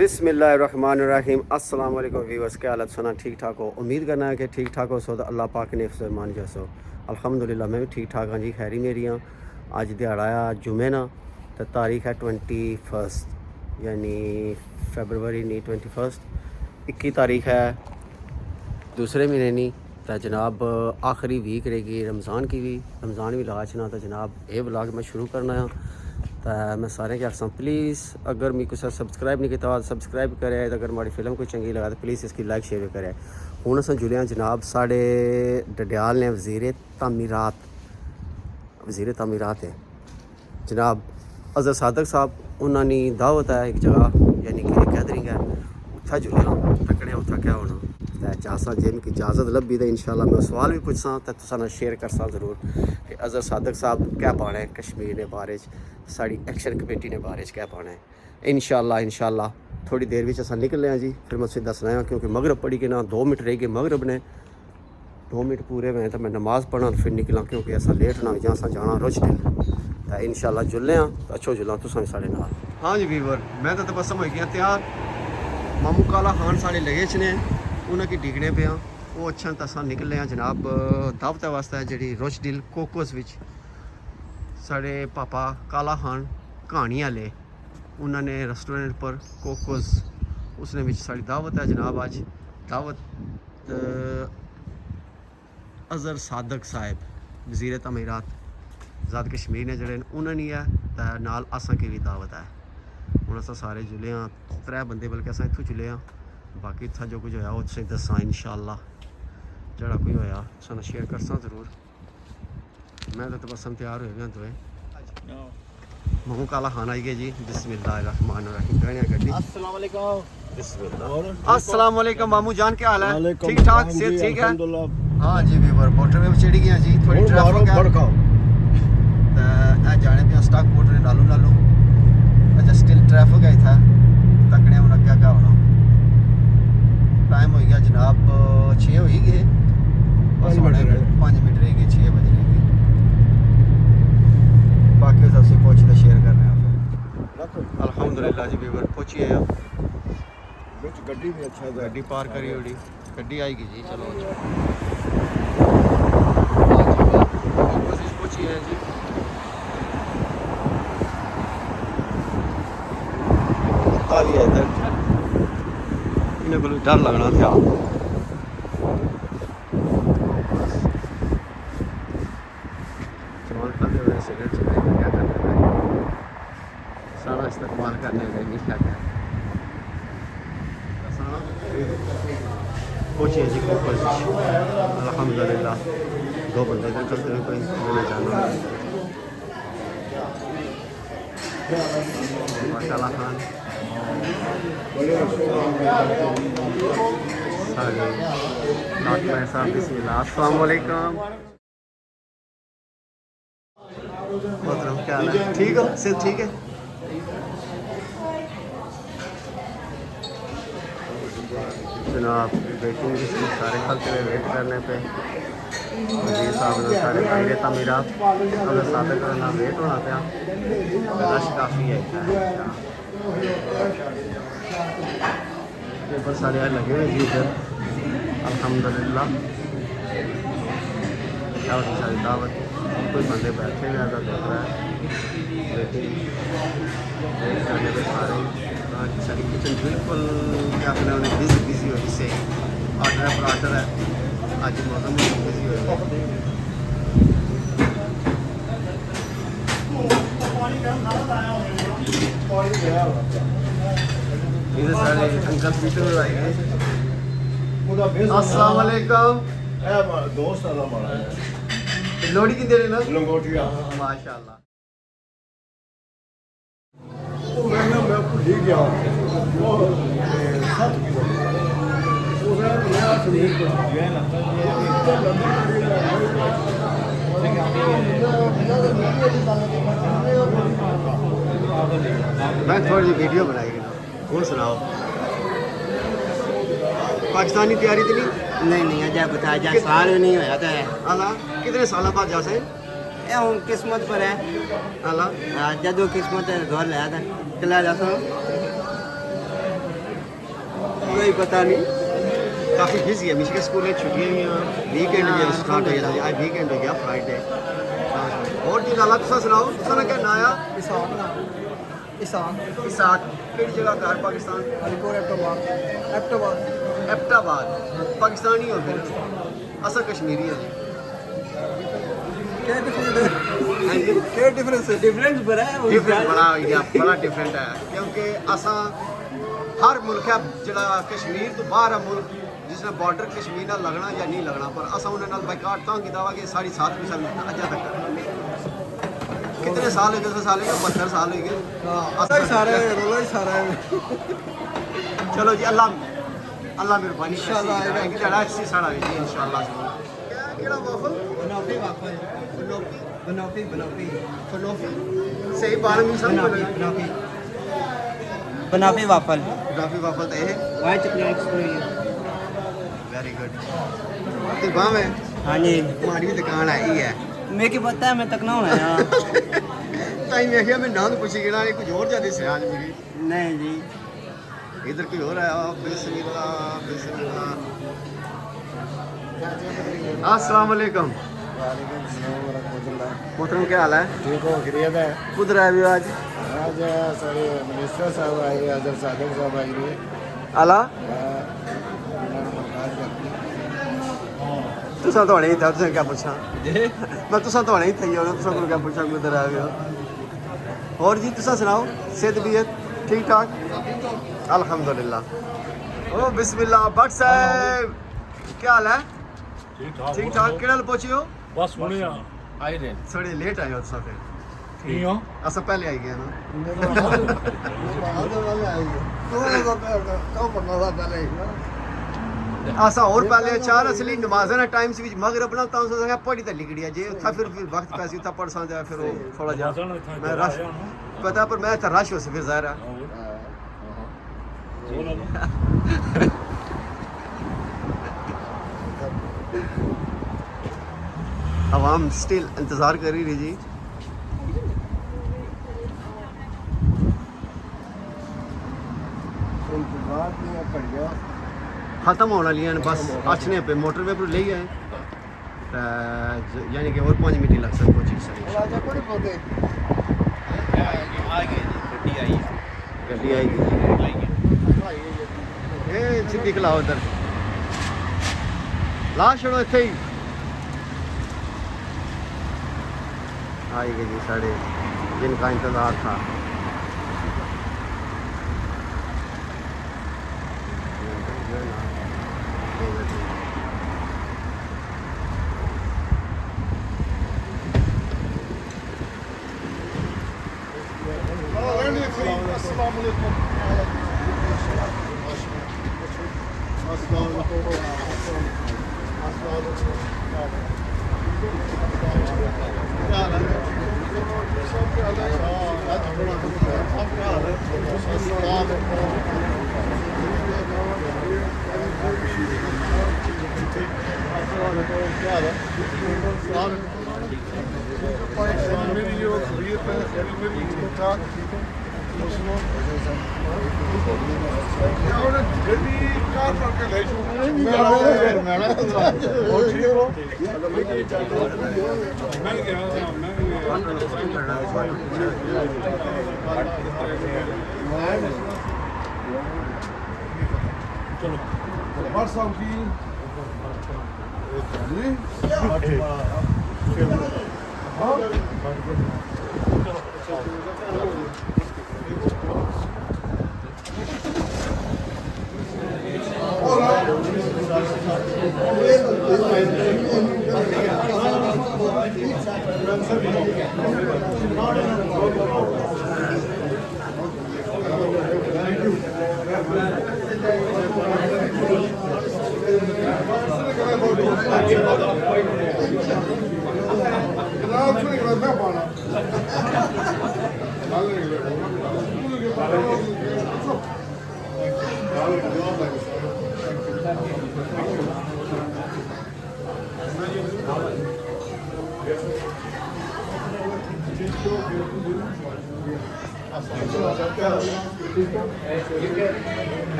بسم اللہ الرحمن الرحیم۔ السلام علیکم ویورز، کیا حالت سنا؟ ٹھیک ٹھاک ہو؟ امید کرنا ہے کہ ٹھیک ٹھاک ہو سو تو اللہ پاک نے حفظ و ایمان جیسو الحمدللہ میں بھی ٹھیک ٹھاک ہاں جی، خیری میری ہاں۔ اج دیہڑا آ جمعے نا تو تاریخ ہے 21 یعنی فیبروری نہیں 21 تاریخ ہے دوسرے مہینے نہیں تو جناب آخری ویک رہے گی رمضان کی بھی، رمضان بھی لگا چنا تو جناب یہ ولاگ میں شروع کرنا ہے تو میں سارے کے آخساں پلیز اگر میں کچھ سبسکرائب نہیں کیا سبسکرائب کرے، اگر ہماری فلم کوئی چنگی لگا تو پلیز اس کی لائک شیئر کرے۔ ہوں اصل جلے ہیں جناب ساڑھے ڈڈیال نے وزیر تعمیرات ہے جناب اظہر صادق صاحب، انہوں نے دعوت ہے ایک جگہ یعنی کہ گیدرنگ ہے اتھا جلے ہاں تکڑے اتھا کیا ہونا جاسا جی میں اجازت لبھی تو انشاءاللہ میں سوال بھی پوچھساں تو تساں شیئر کرساں ضرور کہ اظہر صادق صاحب کیا پانا ہے کشمیر نے بارے ساری ایکشن کمیٹی نے بارے کیا پانا ہے انشاءاللہ تھوڑی دیر بھی اصل نکل رہے ہیں جی، پھر میں اسے دسنا ہے کیونکہ مغرب پڑھی کے نا 2 منٹ رہ گئے مغرب نے 2 منٹ پورے ہوئے تو میں نماز پڑھنا پھر نکلاں کیونکہ ایسا لیٹ نہ جہاں جانا روز ڈل تو انشاءاللہ جلنے ہاں تو اچھو جلاں تو ساڑھے نال۔ ہاں جی ویور میں تو بس ہو گیا تیار، مامو کالا خان سارے لگے چنے انہوں کی ڈگنے پہ ہاں وہ اچھا تو نکلے ہیں جناب دعوت واسطے جڑی روش ڈل کوکوس وچ سارے پاپا کالا خان کہانی والے انہوں نے ریسٹورینٹ پر کوکوز اس نے ساری دعوت ہے جناب اج دعوت اظہر صادق صاحب وزیر تعمیرات ذات کشمیر نے جڑے انہوں نے ہے تو نال اساں کی بھی دعوت ہے۔ ہوں اصل سارے جلے ہاں 3 بندے بلکہ اصل اتوں جلے ہاں، باقی اتنا جو کچھ ہوا وہ تسیں دساں انشاءاللہ جڑا کوئی ہوا سانوں شیئر کرساں ضرور۔ میں تو بس ہم تیار ہوئے گئے تو مامو کالا خان آئی گئے جی، بسم اللہ الرحمن الرحیم گاڑیاں گڈی۔ السلام علیکم۔ بسم اللہ السلام علیکم مامو جان، کیا حال ہے؟ ٹھیک ٹھاک صحت ٹھیک ہے؟ الحمدللہ۔ ہاں جی ویور موٹر وے چڑھی گیا جی، تھوڑی ٹریفک ہے تو اے جانے پہ سٹاک موٹر نالو اچھا سٹل ٹریفک ہے اتنا تکنے ہونا کیا ہونا۔ ٹائم ہو گیا جناب 6 ہو ہی گئے، بس 5 منٹ رہ گئے 6 بج رہے گئے، باقی سب سے پہنچتے شیئر کر رہے ہیں الحمدللہ جی ویور پہنچی ہے گڈی بھی اچھا ہے، گڈی پار کری ہوڑی گڈی آئے گی جی، چلو کوشش پہنچی ہے جی۔ بھی ہے ادھر انہیں کو ڈر لگنا تھا چون کھاتے ہوئے سگریٹ چکنے کیا کرتے ہیں سارا استعمال کرنے کا نہیں کیا کیا پہنچے جی کوکس الحمدللہ 2 بندے ادھر کرتے ہیں کوئی میں جانا کالا خان ڈاکٹر صاحب بسم اللہ السلام علیکم محترم، کیا حال ہے؟ ٹھیک ہو؟ صحت ٹھیک ہے؟ جناب ویٹنگ جس میں سارے کھلتے ہوئے ویٹ کرنے پہ وزیر صاحب نے سارے وزیر تعمیرات اگر صادق کرنا ویٹ ہونا پیا رش کافی ہے پیپر سارے لگے ہوئے جی ادھر الحمدللہ کیا ہوتی ساری دعوت کوئی بندے بیٹھے ہوئے ایسا دیکھ رہا ہے ویٹ کرنے پہ سارے ساری کچن بالکل کیا کہنا انہیں بزی ہوئی سے آرڈر ہے پر آرڈر ہے آج موسم بزی ہوئی ادھر سارے انکل پیٹر آئے گئے۔ السلام علیکم دوست لوڑی کی دیر نا لنگوٹیا ماشاء اللہ ٹھیک میں تھوڑی سی ویڈیو بنائی گئی اور سناؤ پاکستانی تیاری تو نہیں اجا بتا جا سال نہیں ہویا تو ہے اللہ کتنے سالوں بعد جا سے اے ہوں قسمت پر ہے اللہ جدو قسمت دور لیا تھا چلا جا سو کوئی پتہ نہیں. کافی بزی ہے مشکل اسکول میں چھٹیاں ہوئی ہیں ویکینڈ بھی اسٹارٹ ہو گیا آج ویکینڈ ہو گیا فرائیڈے اور جی لالا تسا سناؤ تسا کا کیا نام ہے اسحاق کہڑی جگہ گھر پاکستان ایبٹ آباد پاکستانی ہو پھر اصل کشمیری ہے ڈفرینس بڑا ہے. ڈفرینٹ بڑا ڈفرینٹ ہے کیونکہ اساں ہر ملک ہے جڑا کشمیر تو باہر ہے ملک جس نے بارڈر کشمیر نال لگنا یا نہیں لگنا پر اساں انہاں نال بائیکاٹ تاں کیتا وا کہ ساری ساتھ بھی سب اجا تک کتنے سال ہوئے 10 سال ہوئے 72 سال ہوئے گئے چلو جی اللہ مہربانی انشاءاللہ اچھی ساڑا جی انشاءاللہ کیڑا وافل فنوفی صحیح بار میں سمجھ بنافی وافل وافل تے white chocolate story. Very good تے باں میں ہاں جی ہماری بھی دکان آئی ہے میں کہ پتہ ہے میں تک نہ ہونا ہے. تائی میں کہیا میں نام پوچھی گیا نہیں کچھ اور زیادہ سے آج میری نہیں جی ادھر کوئی اور ہے بسم اللہ السلام علیکم محترم کیا حال ہے ٹھیک ہو خیریت ہے کدھر ہے بھی آج آج سارے منسٹر صاحب آئے گئے حضرت صادق صاحب آئے گئے اعلیٰ تسا تو نہیں تھا تسا کیا پوچھا میں تسا تو نہیں تھا تسا کو کیا پوچھا کدھر آ گیا اور جی تسا سناؤ صحت طبیعت ٹھیک ٹھاک الحمدللہ او بسم اللہ بٹ صاحب کیا حال ہے ٹھیک ٹھاک کہڑا پہنچے ہو بس ہونے آئے رہے تھوڑے لیٹ آئے ہو تسا پھر ٹھیک ہو اصا پہلے آئی گیا نا اصا اور پہلے چار اصلی نماز نا ٹائم سے مغرب نہ تاں سا پڑھی تے لکڑی ہے جی اتھا پھر وقت پیسی اتھا پڑھ سا جائے پھر وہ تھوڑا جا میں رش پتہ پر میں اتھا رش ہو سے پھر ظاہر ہے عوام سٹل انتظار کر ہی رہی جی انتظار نہیں پڑ گیا ختم ہونے والی ہیں بس اچھنے پہ موٹر وے پر لے گئے یعنی کہ اور 5 منٹ لگ سکتے چیز ساری گڈی آئی گئی سیدھی کھلاؤ ادھر لا چھوڑو اتنے ہی آئی گئی جی ساڑھے جن کا انتظار تھا السلام علیکم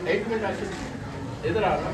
एक मिनट इधर आ रहा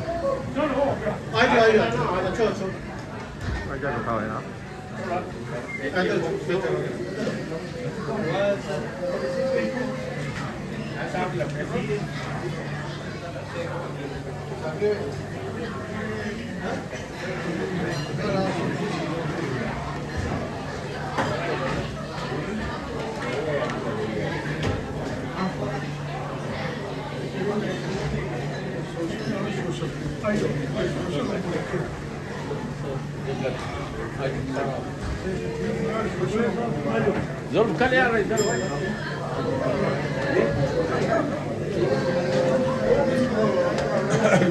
زور कल यार इधर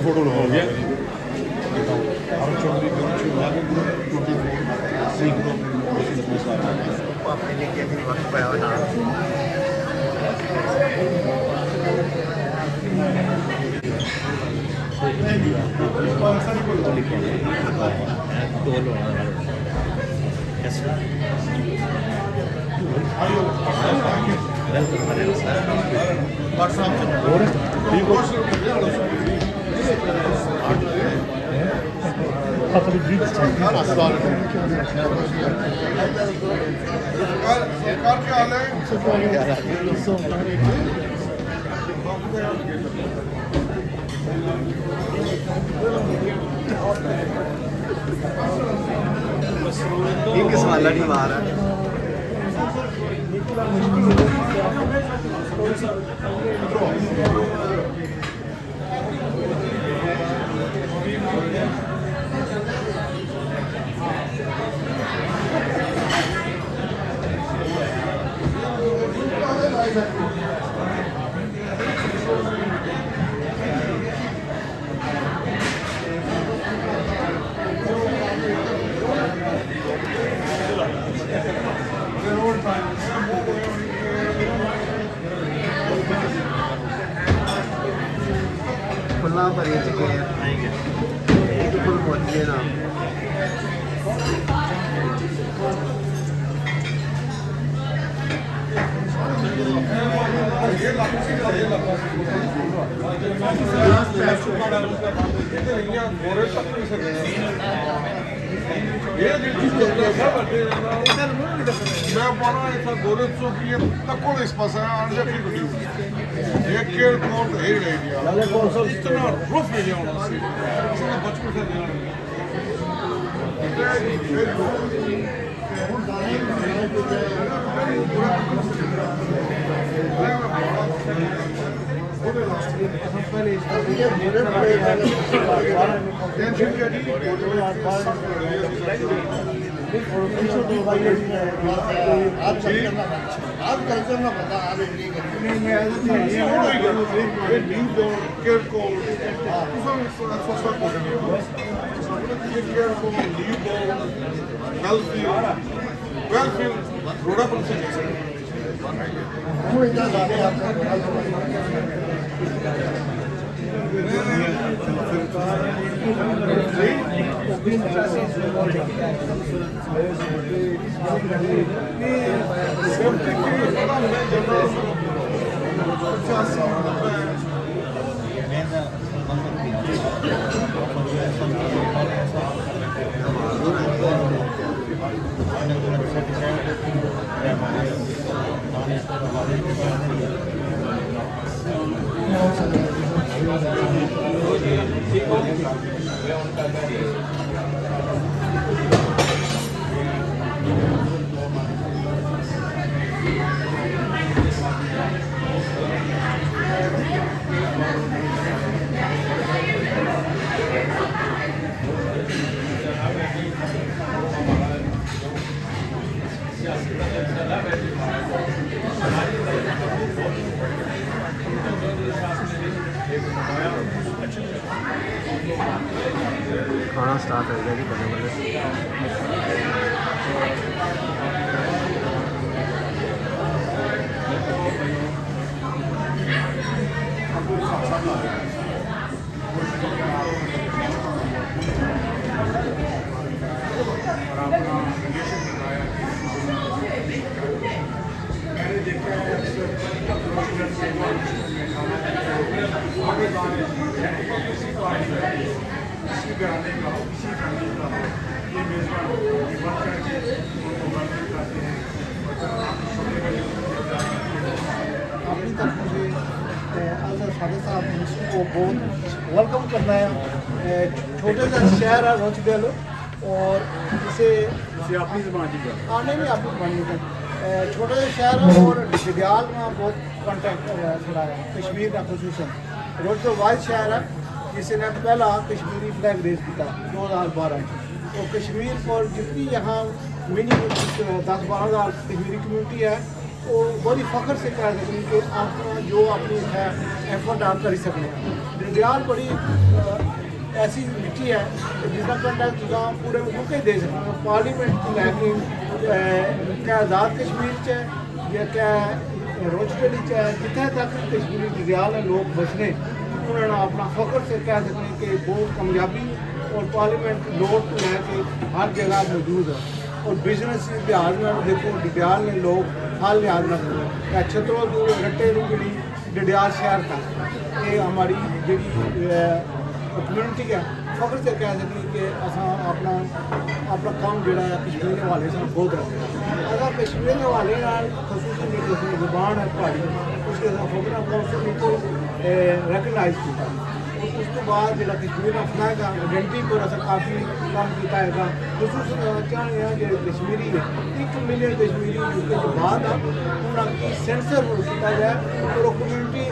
फोटो हो गया ਆਪਣੇ ਲਈ ਕੀ ਵਕਤ ਪਿਆ ਹੋਣਾ एक सवाल नहीं मारा खुला भरी चुके हैं एक फुल पहुंचे ना मैं बड़ा ऐसा गोरे चौकी तक इस पास एक केड़ कोट है एरिया इतना रफ एरिया होना चाहिए बचपन से आप कल्चर ना पता आप बताया अच्छे से। کھانا سٹارٹ ہو گیا جی بلے بلے. اور اپنا ریلیشن بنایا. میں نے دیکھا ہے اکثر پروفیشنل سے کھانا کسی پارٹی کا کسی گھرانے کا کسی فیملی کا یہ میزبان یہ بات کر کے ان کو ویلکم کرتے ہیں. چھوٹے بڑے اپنی طرف سے اظہر صادق صاحب مسلم کو بہت ویلکم کرنا ہے. چھوٹے سا شہر ہے روچ ڈیل اور اسے اپنی زبان کی بات آنے میں آپ بننے کا چھوٹا سا شہر ہے اور ڈڈیال میں بہت کانٹیکٹ چھڑا ہے کشمیر کا خصوصاً. روچ تو واحد شہر ہے جس نے پہلا کشمیری فلیگ ریز کیا 2012 اور کشمیر پر جتنی یہاں منی 10-12 کشمیری کمیونٹی ہے وہ بڑی فخر سے کہہ سکیں کہ آپ جو اپنی ہے ایفرٹ آپ کر سکتے ہیں. ڈڈیال بڑی ایسی مٹی ہے جس کا کنٹیکٹ پورے ملک دے سکتے ہیں. پارلیمنٹ لے کے کیا آزاد کشمیر ہے یا کیا روچڈلی ہے جتنے تک کشمیری ڈڈیال لوگ بچنے انہوں نے اپنا فخر سے کہہ سکیں کہ بہت کامیابی اور پارلیمنٹ لوٹ تو لے کے ہر جگہ موجود ہے. اور بزنس لحاظ میں دیکھو ڈڈیال میں لوگ ہر لحاظ میں کیا چھتروں دور رٹے روکڑی ڈڈیال شہر تک یہ ہماری جی کمیونٹی ہے فخر سے کہہ سکیں کہ اپنا کام جڑا ہے کشمیر کے حوالے سے بہت رکھتے ہیں. اگر کشمیر کے حوالے خصوصاً جو زبان ہے پہاڑی اس کے فوکنا کونسل کو ریکگنائز کیا. اس کے بعد جا کشمیر اپنا ہے آئیڈینٹی پر اثر کافی کام کیا ہے. خصوصاً چاہیے جو کشمیری ہے 1 ملین کشمیری جو کے بعد انہوں کی سینسر کیا جائے اور وہ کمیونٹی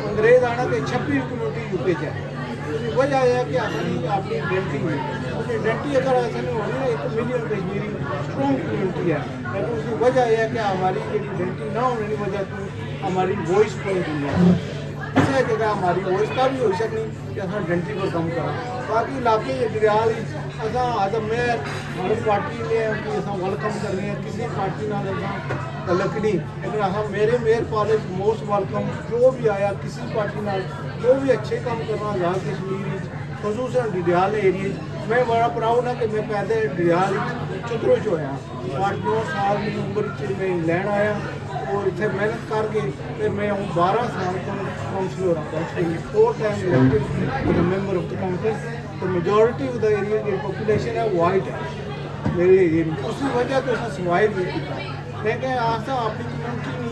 انگریز آنا کہ 26 کمیونٹی یو کے ہے. وجہ یہ ہے کہ اپنی آئیڈینٹی ہوئی آئیڈینٹی اگر ایسا نہیں ہونی ہے 1 ملین کشمیری اسٹرانگ کمیونٹی ہے لیکن اس کی وجہ یہ ہے کہ ہماری آئیڈینٹی نہ ہونے کی وجہ سے ہماری وائس پوائنٹ ہوئی ہے. اسے جگہ ہماری وائس کا بھی ہو سکنی کہ اصل آئیڈینٹی پر کم کریں. باقی علاقے ڈڈیال ایز اے میئر ہماری پارٹی نے ویلکم کرنے ہیں کسی پارٹی نہ تعلق نہیں لیکن میرے میئر کالج موسٹ ویلکم جو بھی آیا کسی پارٹی نہ جو بھی اچھے کام کرنا آزاد کشمیر خصوصاً ڈڈیال ایریے میں بڑا پراؤڈ ہوں کہ میں پیدا ڈڈیال چترو چ ہوا 8-9 سال کی عمر میں لین آیا اور اتنے محنت کر کے پھر میں ہوں 12 سال کاؤنسلر ہوں 4 time elected member of the council. تو میجورٹی آف دا ایریا کی پاپولیشن ہے وائٹ ہے میرے ایریا میں. اس کی وجہ تو اس نے سوائل نہیں کیا لیکن آسا اپنی کمیونٹی نے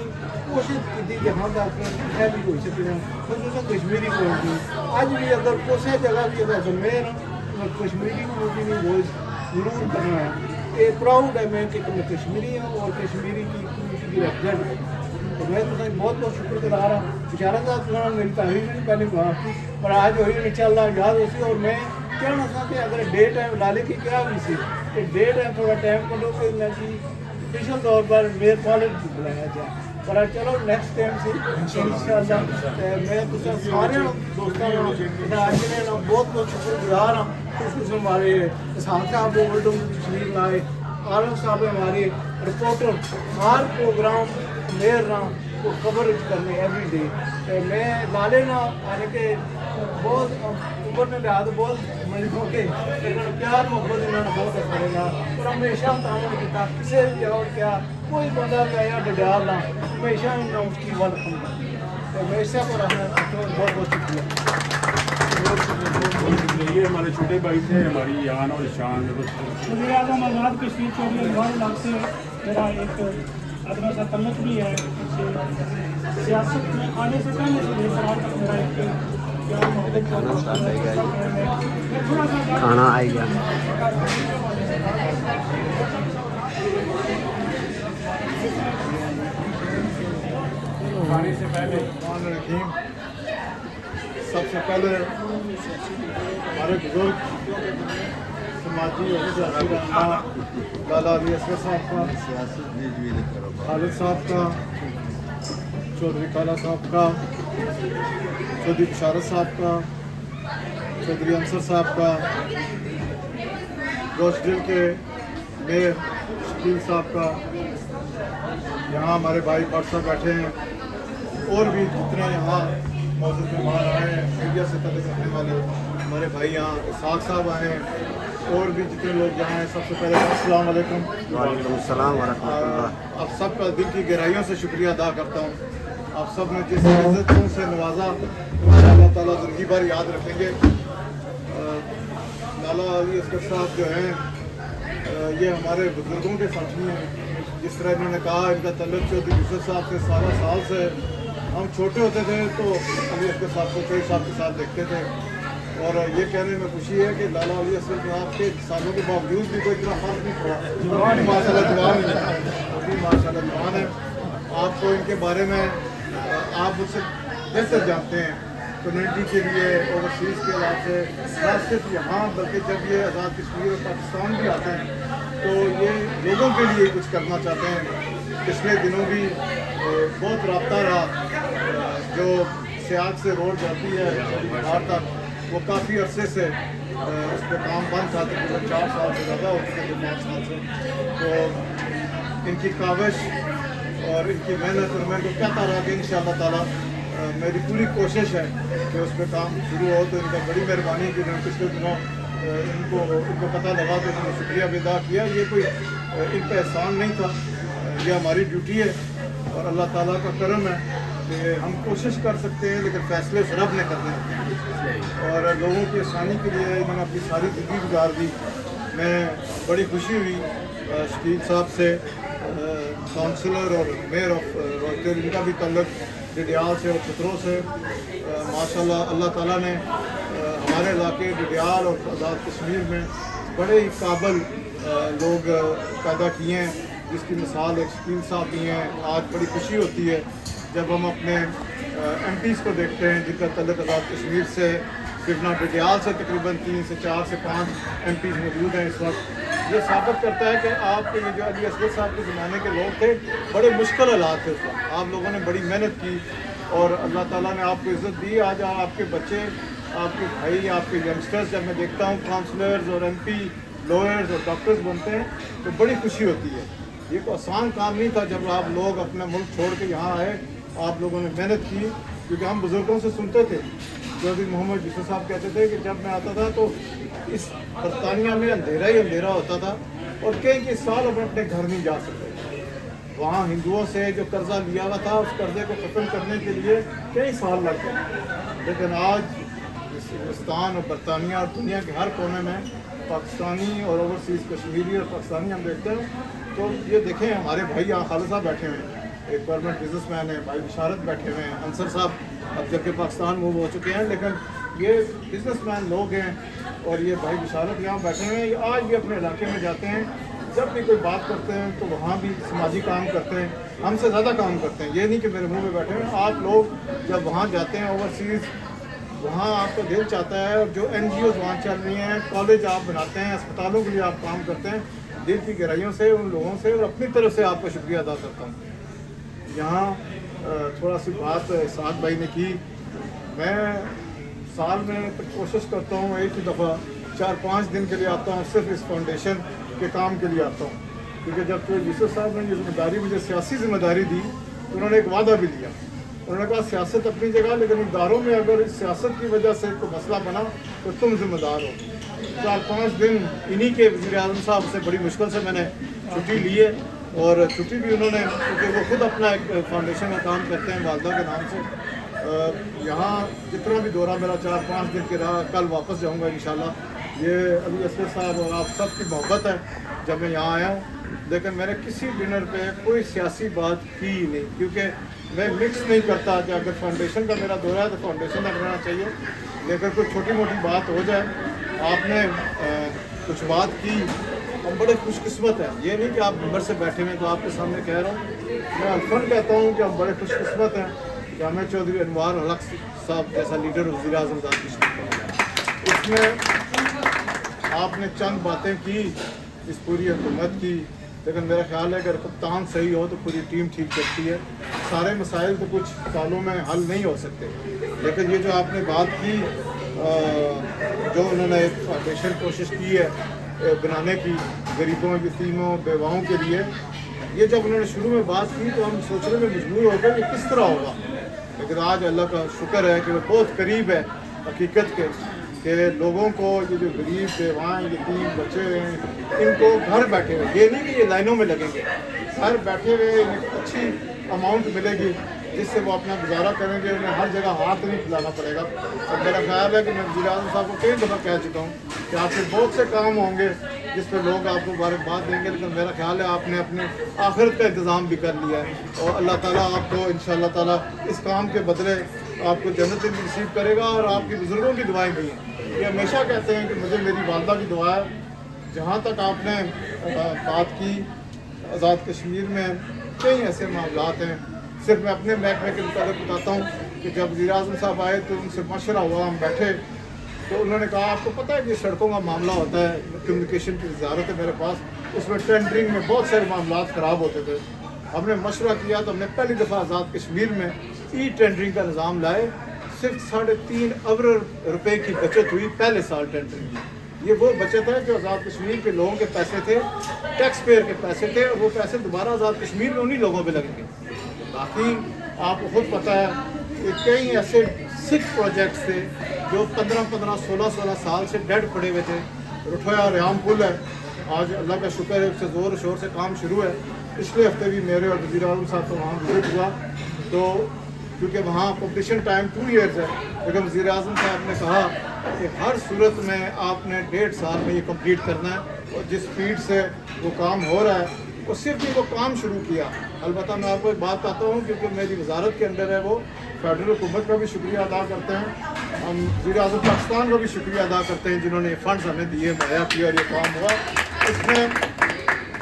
کوشش کی جہاں تک بھی ہو سکے خصوصاً کشمیری کمیونٹی اج بھی اگر کسی جگہ بھی اگر میں کشمیری کمیونٹی نے وائس ضرور کرنا ہے. یہ پراؤڈ ہے میں کہ میں کشمیری ہوں اور کشمیری کی کمیونٹی کی ریپرزینٹ ہوں. تو میں تو بہت بہت شکر گزار ہوں. اشارہ صاحب میری تعریف نہیں پہلے معاف کی پر آج ہوئی ان شاء اللہ یاد ہوتی. اور میں کہنا تھا کہ اگر ڈے ٹائم لالے کی کیا ہوئی سی کہ ڈے ٹائم تھوڑا ٹائم کرو کہ میں کی اسپیشل طور پر میئر کالج بلایا جائے پر چلو نیکسٹ ٹائم سے انشاءاللہ میں تو سارے دوستوں بہت بہت شکر گزار ہوں. خصوصاً ہمارے اسحاق صاحب اولڈ تشریف لائے عالم صاحب ہمارے رپورٹر ہر پروگرام میئر نہ کو کورج کرنے ایوری ڈے. میں لالے نہ یعنی کہ بہت عمر نے لحاظ بہت مریضوں کے لیکن پیار محبت انہوں نے بہت کرے گا اور ہمیشہ تعاون کیا کسی بھی اور کیا کوئی بندہ گیا ڈڈیال نہ ہمیشہ اس کی ویلکم کرتی ہے. تو ہمیشہ پر بہت بہت شکریہ. یہ ہمارے چھوٹے بھائی تھے ہماری یان اور شان. وزیر اعظم آزاد کشمیر چودھری انوار الحق سے میرا ایک ادنا سا تعلق بھی ہے. سیاست میں آنے سے پہلے سے لے کر آج تک میرا ایک کھانا آئے گیا. کھانے سے پہلے سب سے پہلے ہمارے بزرگ سماجی رہنما لالا علی اصغر صاحب کا خالد صاحب کا چودھری کالا صاحب کا चौधरी बशारत साहब का, चौधरी अंसर साहब का, रोशडिल के मेयर शकील साहब का, यहाँ हमारे भाई भट्ट साहब बैठे हैं, और भी जितने यहाँ मौजूद मेहमान आए हैं, मीडिया से तल्लुक़ रखने वाले हमारे भाई यहाँ इसाक साहब आए हैं, और भी जितने लोग यहाँ हैं, सबसे पहले अस्सलाम वालेकुम। वालेकुम अस्सलाम व रहमतुल्लाह। आप सबका दिल की गहराइयों से शुक्रिया अदा करता हूँ। आप सब ने जिस इज्जतों से नवाजा, अल्लाह ताला ज़िंदगी भर याद रखेंगे। लाला अली असगर साहब जो हैं, ये हमारे बुजुर्गों के साथी हैं। जिस तरह इन्होंने कहा, इनका तल्लुक़ चौधरी यूसुफ साहब से 12 साल से। हम छोटे होते थे तो अली असगर साहब को चौधरी साहब के साथ देखते थे, और ये कहने में खुशी है कि लाला अली असगर साहब के सालों के बावजूद भी कोई इतना फर्क नहीं पड़ा। माशाल्लाह जवान है, अभी माशाल्लाह जवान है। आपको इनके बारे में आप मुझसे बेहतर जानते हैं। कम्युनिटी के लिए ओवरसीज़ के लिहाज से, न सिर्फ यहाँ बल्कि जब ये आज़ाद कश्मीर और पाकिस्तान भी आते हैं तो ये लोगों के लिए कुछ करना चाहते हैं। पिछले दिनों भी बहुत रब्ता रहा, जो सियाग से रोड जाती है बिहार तक, वो काफ़ी अरसे से उस पर काम बंद था, तकरीबन 4 साल से ज़्यादा हो चुके थे, 5 साल से। तो इनकी काविश और इनकी मेहनत, और मैं तो कहता रहा कि इंशाअल्लाह ताला मेरी पूरी कोशिश है कि उस पर काम शुरू हो। तो इनका बड़ी मेहरबानी कि उन्होंने पिछले दिनों इनको पता लगा तो उन्होंने शुक्रिया भी अदा किया। ये कोई इनका एहसान नहीं था, ये हमारी ड्यूटी है और अल्लाह ताला का करम है कि हम कोशिश कर सकते हैं, लेकिन फैसले रब ने करने हैं। और लोगों की आसानी के लिए इन्होंने अपनी सारी ज़िंदगी गुजार दी। मैं बड़ी खुशी हुई शकील साहब से, काउंसलर और मेयर ऑफ रोस्टेल, इनका भी तल्लुक़ डिडियाल से और चतरों से। माशाल्लाह अल्लाह ताला ने हमारे इलाके डिडियाल और आज़ाद कश्मीर में बड़े ही काबिल लोग पैदा किए हैं, जिसकी मिसाल एक शकील साहब भी हैं। आज बड़ी खुशी होती है जब हम अपने MPs को देखते हैं जिनका तल्लुक़ आज़ाद कश्मीर से। सिर्फ ना डिडियाल से तकरीबन 3 से 4 से 5 MPs मौजूद हैं इस वक्त। ये साबित करता है कि आपके ये जो अली असगर साहब के ज़माने के लोग थे, बड़े मुश्किल हालात थे उस वक्त। आप लोगों ने बड़ी मेहनत की और अल्लाह ताला ने आपको इज़्ज़त दी। आज आपके बच्चे, आपके भाई, आपके यंगस्टर्स, जब मैं देखता हूँ काउंसलर्स और MP, लॉयर्स और डॉक्टर्स बनते हैं तो बड़ी खुशी होती है। ये कोई आसान काम नहीं था जब आप लोग अपना मुल्क छोड़ के यहाँ आए। आप लोगों ने मेहनत की, क्योंकि हम बुज़ुर्गों से सुनते थे। चौधरी मोहम्मद यूसुफ साहब कहते थे कि जब मैं आता था तो इस बरतानिया में अंधेरा ही अंधेरा होता था और कई साल हम अपने घर नहीं जा सकते। वहाँ हिंदुओं से जो कर्जा लिया हुआ था, उस कर्जे को ख़त्म करने के लिए कई साल लग गए। लेकिन आज हिंदुस्तान और बरतानिया और दुनिया के हर कोने में पाकिस्तानी और ओवरसीज़ कश्मीरी और पाकिस्तानी हम देखते हैं। तो ये देखें, हमारे भाई यहाँ खालिद साहब बैठे हुए हैं, एक परमानेंट बिजनेसमैन है, भाई बशारत बैठे हुए हैं, अंसर साहब अब जबकि पाकिस्तान मूव हो चुके हैं, लेकिन ये बिजनेसमैन लोग हैं। और ये भाई बशारत यहाँ बैठे हुए हैं, ये आज भी अपने इलाके में जाते हैं, जब भी कोई बात करते हैं तो वहाँ भी समाजी काम करते हैं, हमसे ज़्यादा काम करते हैं। ये नहीं कि मेरे मुंह में बैठे हैं। आप लोग जब वहाँ जाते हैं ओवरसीज़, वहाँ आपका दिल चाहता है, और जो NGOs वहाँ चल रही हैं, कॉलेज आप बनाते हैं, अस्पतालों के लिए आप काम करते हैं, दिल की गहराइयों से उन लोगों से और अपनी तरफ से आपका शुक्रिया अदा करता हूँ। यहाँ थोड़ा सी बात इसाक भाई ने की। मैं साल में कोशिश करता हूँ एक ही दफ़ा 4-5 दिन के लिए आता हूँ, सिर्फ इस फाउंडेशन के काम के लिए आता हूँ। क्योंकि जब तो यूसुफ साहब ने ये जिम्मेदारी, मुझे सियासी जिम्मेदारी दी, तो उन्होंने एक वादा भी लिया। उन्होंने कहा सियासत अपनी जगह, लेकिन इदारों में अगर इस सियासत की वजह से कोई मसला बना तो तुम जिम्मेदार हो। 4-5 दिन इन्हीं के वज़ीर आज़म साहब से बड़ी मुश्किल से मैंने छुट्टी ली है, और छुट्टी भी उन्होंने, क्योंकि वो खुद अपना एक फाउंडेशन का काम करते हैं वालदा के नाम से। यहाँ जितना भी दौरा मेरा 4-5 दिन के रहा, कल वापस जाऊँगा इंशाल्लाह। ये अली असगर साहब और आप सब की मोहब्बत है जब मैं यहाँ आया हूँ। लेकिन मैंने किसी डिनर पे कोई सियासी बात की ही नहीं, क्योंकि मैं मिक्स नहीं करता कि अगर फाउंडेशन का मेरा दौरा है तो फाउंडेशन का रहना चाहिए, लेकिन कोई छोटी मोटी बात हो जाए। आपने कुछ बात की, हम बड़े खुशकिस्मत हैं। ये नहीं कि आप नंबर से बैठे हुए तो आपके सामने कह रहा हूँ, मैं अल्फन कहता हूँ कि हम बड़े खुशकिस्मत हैं कि हमें चौधरी अनवार हलक साहब जैसा लीडर वज़ीर आज़म का इसमें आपने चंद बातें की, इस पूरी हुकूमत की لیکن میرا خیال ہے کہ اگر کپتان صحیح ہو تو پوری ٹیم ٹھیک چلتی ہے. سارے مسائل تو کچھ سالوں میں حل نہیں ہو سکتے, لیکن یہ جو آپ نے بات کی جو انہوں نے ایک فاؤنڈیشن کوشش کی ہے بنانے کی غریبوں, یتیموں, بیواؤں کے لیے, یہ جب انہوں نے شروع میں بات کی تو ہم سوچنے میں مجبور ہو گئے کہ کس طرح ہوگا. لیکن آج اللہ کا شکر ہے کہ وہ بہت قریب ہے حقیقت کے, کہ لوگوں کو یہ جو غریب بیوائیں یتیم بچے ہیں ان کو گھر بیٹھے ہوئے, یہ نہیں کہ یہ لائنوں میں لگیں گے, گھر بیٹھے ہوئے انہیں اچھی اماؤنٹ ملے گی جس سے وہ اپنا گزارا کریں گے, انہیں ہر جگہ ہاتھ نہیں پھیلانا پڑے گا. اور میرا خیال ہے کہ میں وزیر اعظم صاحب کو کئی دفعہ کہہ چکا ہوں کہ آپ کے بہت سے کام ہوں گے جس پہ لوگ آپ کو مبارکباد دیں گے, لیکن میرا خیال ہے آپ نے اپنے آخرت کا انتظام بھی کر لیا ہے, اور اللہ تعالیٰ آپ کو انشاءاللہ تعالیٰ اس کام کے بدلے آپ کو جنت بھی نصیب کرے گا. اور آپ کے بزرگوں کی دعائیں بھی ہیں, یہ ہمیشہ کہتے ہیں کہ مجھے میری والدہ کی دعا ہے. جہاں تک آپ نے بات کی آزاد کشمیر میں کئی ایسے معاملات ہیں, صرف میں اپنے محکمے کے متعلق بتاتا ہوں کہ جب وزیر اعظم صاحب آئے تو ان سے مشورہ ہوا, ہم بیٹھے تو انہوں نے کہا آپ کو پتہ ہے کہ سڑکوں کا معاملہ ہوتا ہے, کمیونیکیشن کی وزارت ہے میرے پاس, اس میں ٹینڈرنگ میں بہت سارے معاملات خراب ہوتے تھے. ہم نے مشورہ کیا تو ہم نے پہلی دفعہ آزاد کشمیر میں ای ٹینڈرنگ کا نظام لائے. صرف 3.5 ارب روپے کی بچت ہوئی پہلے سال ٹینڈرنگ میں. یہ وہ بچت ہے جو آزاد کشمیر کے لوگوں کے پیسے تھے, ٹیکس پیئر کے پیسے تھے, اور وہ پیسے دوبارہ آزاد کشمیر میں انہی لوگوں پہ لگیں گے. باقی آپ کو خود پتہ ہے کہ کئی ایسے سکھ پروجیکٹس تھے جو 15 16 سال سے ڈیڈ پڑے ہوئے تھے. رٹھویا ریام پل ہے, آج اللہ کا شکر ہے اس سے زور و شور سے کام شروع ہے. پچھلے ہفتے بھی میرے اور وزیر اعظم صاحب کو وہاں وزٹ ہوا, تو کیونکہ وہاں کمپٹیشن ٹائم 2 ایئرز ہے, لیکن وزیر اعظم صاحب نے کہا کہ ہر صورت میں آپ نے 1.5 سال میں یہ کمپلیٹ کرنا ہے, اور جس سپیڈ سے وہ کام ہو رہا ہے وہ صرف ہی وہ کام شروع کیا. البتہ میں آپ کو ایک بات بتاتا ہوں کیونکہ میری وزارت کے اندر ہے, وہ فیڈرل حکومت کا بھی شکریہ ادا کرتے ہیں, ہم وزیر اعظم پاکستان کا بھی شکریہ ادا کرتے ہیں جنہوں نے یہ فنڈز ہمیں دیے, مہیا کیا اور یہ کام ہوا. اس میں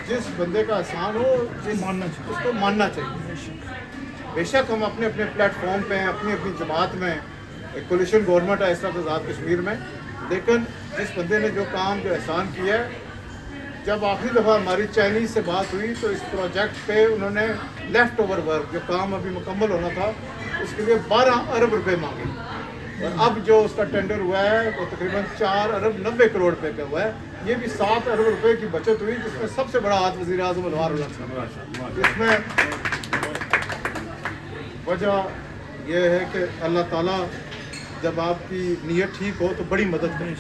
جس بندے کا احسان ہو اس کو ماننا چاہیے. بے شک ہم اپنے اپنے پلیٹ فارم پہ ہیں, اپنی اپنی جماعت میں ایک کولیشن گورنمنٹ ہے اس وقت آزاد کشمیر میں, لیکن جس بندے نے جو کام جو احسان کیا ہے, جب آخری دفعہ ہماری چائنیز سے بات ہوئی تو اس پروجیکٹ پہ انہوں نے لیفٹ اوور ورک جو کام ابھی مکمل ہونا تھا اس کے لیے 12 ارب روپے مانگے, اور اب جو اس کا ٹینڈر ہوا ہے وہ تقریباً 4 ارب 90 کروڑ روپے کا ہوا ہے. یہ بھی 7 ارب روپے کی بچت ہوئی, جس میں سب سے بڑا ہاتھ وزیر اعظم انوار الحق صاحب. اس میں وجہ یہ ہے کہ اللہ تعالیٰ جب آپ کی نیت ٹھیک ہو تو بڑی مدد کرے.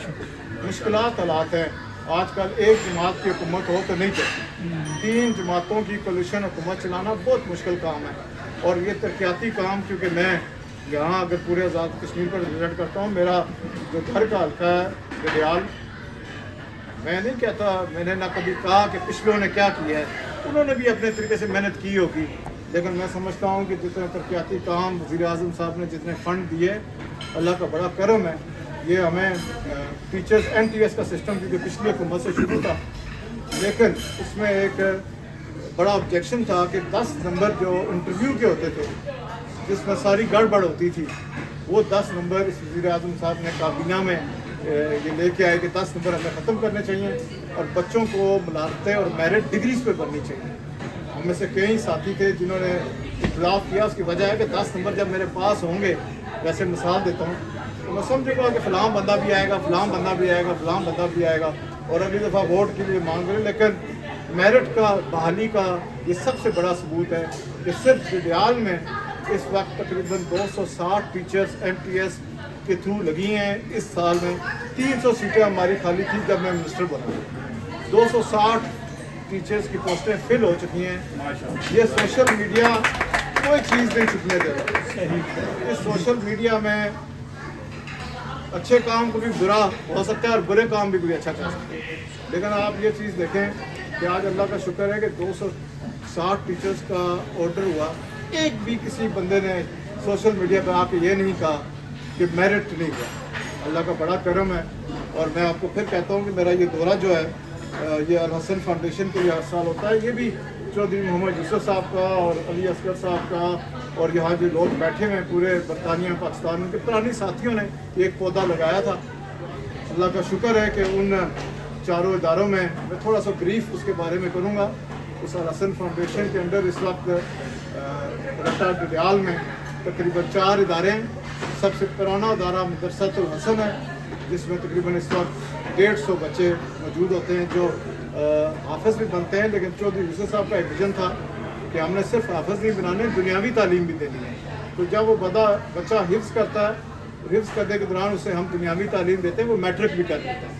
مشکلات حالات ہیں, آج کل ایک جماعت کی حکومت ہو تو نہیں چلتی, 3 جماعتوں کی کولیشن حکومت چلانا بہت مشکل کام ہے. اور یہ ترقیاتی کام, کیونکہ میں یہاں اگر پورے آزاد کشمیر پر وزٹ کرتا ہوں, میرا جو گھر کا حلقہ ہے گڈیال, میں نہیں کہتا, میں نے نہ کبھی کہا کہ پچھلوں نے کیا کیا ہے, انہوں نے بھی اپنے طریقے سے محنت کی ہوگی, لیکن میں سمجھتا ہوں کہ جتنے ترقیاتی کام وزیر اعظم صاحب نے جتنے فنڈ دیے, اللہ کا بڑا کرم ہے. یہ ہمیں ٹیچرز NTS کا سسٹم جو پچھلی حکومت سے شروع تھا, لیکن اس میں ایک بڑا آبجیکشن تھا کہ 10 نمبر جو انٹرویو کے ہوتے تھے جس میں ساری گڑبڑ ہوتی تھی, وہ 10 نمبر اس وزیر اعظم صاحب نے کابینہ میں یہ لے کے آئے کہ 10 نمبر ہمیں ختم کرنے چاہیے اور بچوں کو ملازمتیں اور میرٹ ڈگریز پہ بننی چاہیے. ہم میں سے کئی ساتھی تھے جنہوں نے اختلاف کیا, اس کی وجہ ہے کہ 10 نمبر جب میرے پاس ہوں گے, ویسے مثال دیتا ہوں, تو میں سمجھے گا کہ فلاں بندہ بھی آئے گا, فلاں بندہ بھی آئے گا, فلاں بندہ بھی آئے گا, اور اگلی دفعہ ووٹ کے لیے مانگ رہے. لیکن میرٹ کا بحالی کا یہ سب سے بڑا ثبوت ہے کہ صرف گڈیال میں اس وقت تقریباً 260 ٹیچرز NTS کے تھرو لگی ہیں. اس سال میں 300 سیٹیں ہماری خالی تھی جب میں منسٹر بنا, 260 ٹیچرز کی پوسٹیں فل ہو چکی ہیں. یہ سوشل میڈیا کوئی چیز نہیں چھپنے دے رہا. اس سوشل میڈیا میں اچھے کام کو بھی برا ہو سکتا ہے اور برے کام بھی کوئی اچھا کر سکتا ہے, لیکن آپ یہ چیز دیکھیں کہ آج اللہ کا شکر ہے کہ 260 ٹیچرز کا آرڈر ہوا. ایک بھی کسی بندے نے سوشل میڈیا پہ آ کے یہ نہیں کہا کہ میرٹ نہیں ہوا. اللہ کا بڑا کرم ہے. اور میں آپ کو پھر کہتا ہوں کہ میرا یہ دورہ جو ہے یہ الحسن فاؤنڈیشن کے لیے ہر سال ہوتا ہے. یہ بھی چودھری محمد یوسف صاحب کا اور علی اصغر صاحب کا اور یہاں جو لوگ بیٹھے ہوئے ہیں پورے برطانیہ پاکستان, ان کے پرانی ساتھیوں نے ایک پودا لگایا تھا. اللہ کا شکر ہے کہ ان چاروں اداروں میں تھوڑا سا بریف اس کے بارے میں کروں گا उस अल हसन फाउंडेशन के अंडर इस वक्त रट्टा डडियाल में तकरीबन 4 इदारे हैं। सबसे पुराना इदारा मदरसतुल हसन है, जिसमें तकरीबन इस वक्त 150 बच्चे मौजूद होते हैं जो हाफिज़ भी बनते हैं। लेकिन चौधरी यूसुफ साहब का एक विज़न था कि हमने सिर्फ हाफिज़ नहीं बनाने, दुनियावी तालीम भी देनी है। तो जब वो बच्चा हिफ्ज़ करता है, हिफ्ज़ करने के दौरान उसे हम दुनियावी तालीम देते हैं, वो मैट्रिक भी कर देता है।